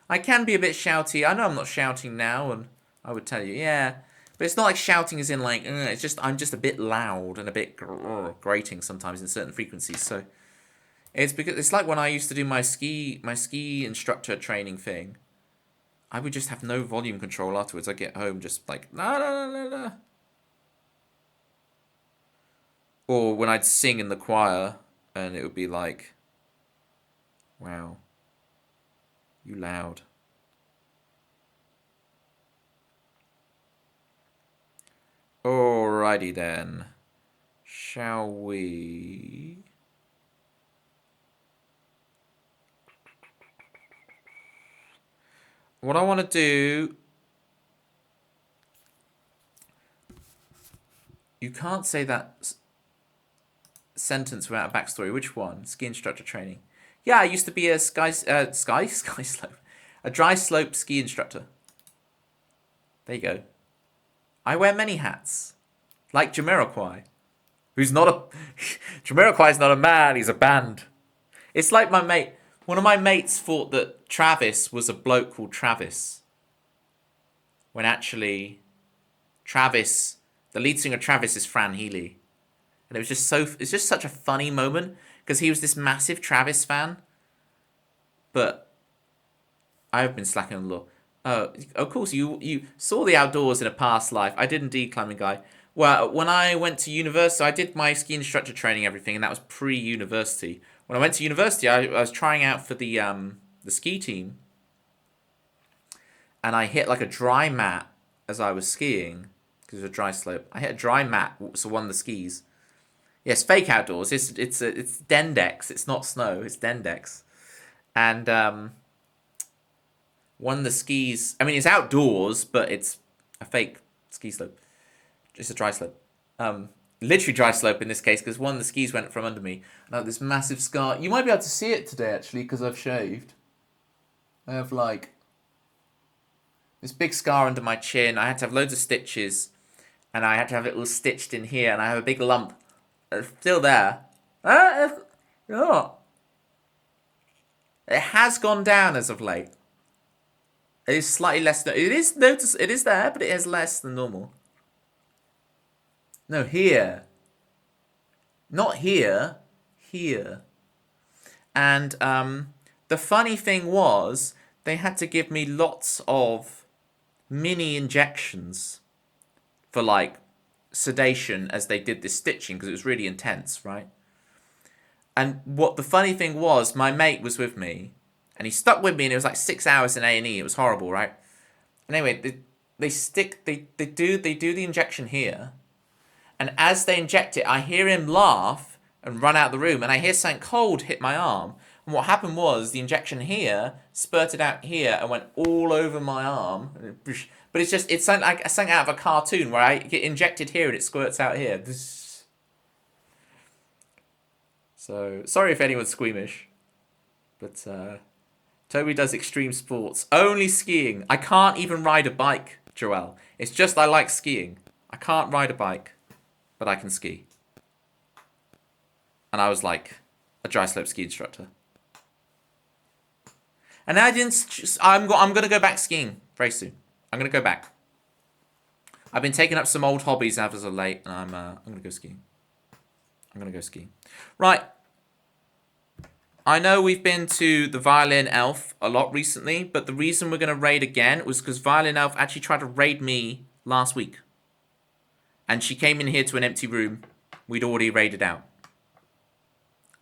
I can be a bit shouty. I know I'm not shouting now, and I would tell you, yeah. But it's not like shouting as in like, it's just, I'm just a bit loud and a bit grating sometimes in certain frequencies. So it's because it's like when I used to do my ski instructor training thing. I would just have no volume control afterwards. I'd get home just like, la la la la la. Or when I'd sing in the choir, and it would be like, wow. You loud. Alrighty then. Shall we? What I want to do... You can't say that sentence without a backstory. Which one? Ski instructor training. Yeah, I used to be a sky slope, a dry slope ski instructor. There you go. I wear many hats, like Jamiroquai, who's not a Jamiroquai's not a man, he's a band. It's like my mate. One of my mates thought that Travis was a bloke called Travis, when actually Travis, the lead singer of Travis, is Fran Healy, and it's just such a funny moment. Because he was this massive Travis fan. But I've been slacking on the law. Of course, you saw the outdoors in a past life. I did indeed, Climbing Guy. Well, when I went to university, I did my ski instructor training, everything, and that was pre-university. When I went to university, I was trying out for the ski team, and I hit like a dry mat as I was skiing because it was a dry slope. I hit a dry mat, so one of the skis. Yes, fake outdoors. It's Dendex. It's not snow. It's Dendex, and one of the skis. I mean, it's outdoors, but it's a fake ski slope. It's a dry slope. Literally dry slope in this case because one of the skis went from under me. And I have this massive scar. You might be able to see it today actually because I've shaved. I have like this big scar under my chin. I had to have loads of stitches, and I had to have it all stitched in here, and I have a big lump. It's still there. Oh. It has gone down as of late. It is slightly less. It is there, but it is less than normal. No, here. Not here. Here. And the funny thing was, they had to give me lots of mini injections for like sedation as they did this stitching because it was really intense, right? And what the funny thing was, my mate was with me, and he stuck with me, and it was like 6 hours in A&E. It was horrible, right? And anyway, they do the injection here. And as they inject it, I hear him laugh and run out of the room. And I hear something cold hit my arm. And what happened was the injection here spurted out here and went all over my arm. But it's something like something out of a cartoon where I get injected here and it squirts out here. So, sorry if anyone's squeamish. But Toby does extreme sports. Only skiing. I can't even ride a bike, Joelle. It's just I like skiing. I can't ride a bike. But I can ski. And I was like a dry slope ski instructor. And I'm going to go back skiing very soon. I'm going to go back. I've been taking up some old hobbies as of late, and I'm going to go skiing. I'm going to go skiing. Right. I know we've been to the Violin Elf a lot recently, but the reason we're going to raid again was because Violin Elf actually tried to raid me last week. And she came in here to an empty room we'd already raided out.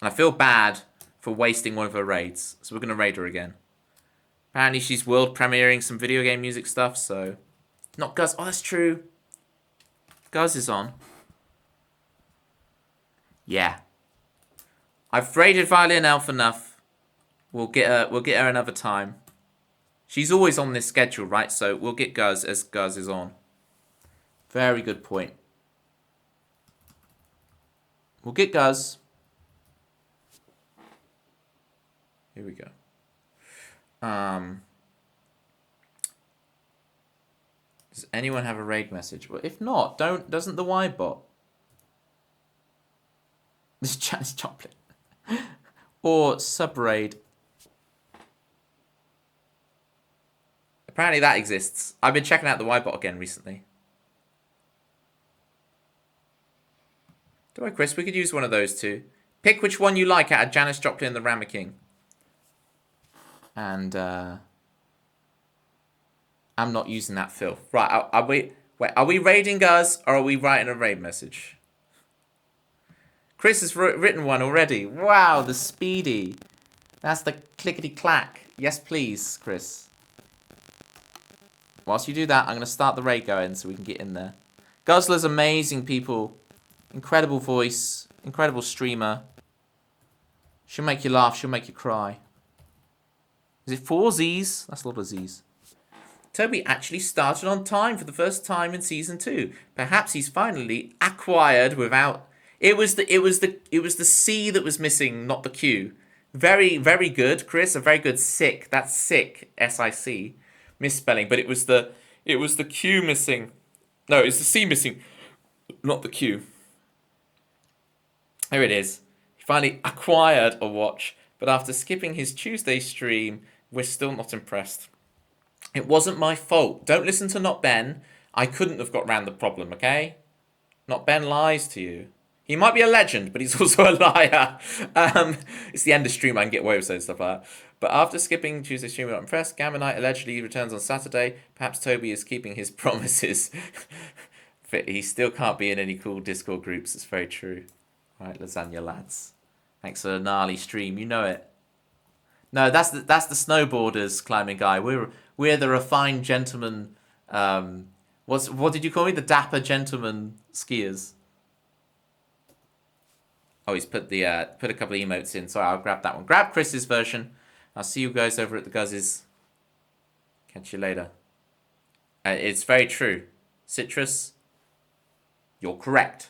And I feel bad for wasting one of her raids. So we're going to raid her again. Apparently she's world premiering some video game music stuff, so... Not Guz. Oh, that's true. Guz is on. Yeah. I've raided Violin Elf enough. We'll get her another time. She's always on this schedule, right? So we'll get Guz as Guz is on. Very good point. We'll get Guz. Here we go. Does anyone have a raid message? Well, if not, doesn't the Y bot? This chat is chocolate. Or sub raid. Apparently that exists. I've been checking out the Y bot again recently. Don't worry, Chris. We could use one of those two. Pick which one you like out of Janis Joplin and the Rammer King. And I'm not using that filth. Right, are we raiding Guz or are we writing a raid message? Chris has written one already. Wow, the speedy. That's the clickety-clack. Yes, please, Chris. Whilst you do that, I'm going to start the raid going so we can get in there. Guzzler's amazing, people. Incredible voice. Incredible streamer. She'll make you laugh. She'll make you cry. Is it 4 Z's? That's a lot of Z's. Toby actually started on time for the first time in season 2. Perhaps he's finally acquired without... It was the C that was missing, not the Q. Very, very good, Chris. A very good sick. That's sick. S-I-C. Misspelling. But it was the Q missing. No, it's the C missing, not the Q. Here it is. He finally acquired a watch, but after skipping his Tuesday stream, we're still not impressed. It wasn't my fault. Don't listen to Not Ben. I couldn't have got round the problem, okay? Not Ben lies to you. He might be a legend, but he's also a liar. It's the end of stream. I can get away with saying stuff like that. But after skipping Tuesday stream, we're not impressed. Gamma Knight allegedly returns on Saturday. Perhaps Toby is keeping his promises. He still can't be in any cool Discord groups. It's very true. All right, lasagna lads. Thanks for the gnarly stream. You know it. No, that's the snowboarders climbing guy. We're the refined gentlemen. What did you call me? The dapper gentleman skiers. Oh, he's put a couple of emotes in. Sorry, I'll grab that one. Grab Chris's version. I'll see you guys over at the Guzzes. Catch you later. It's very true. Citrus, you're correct.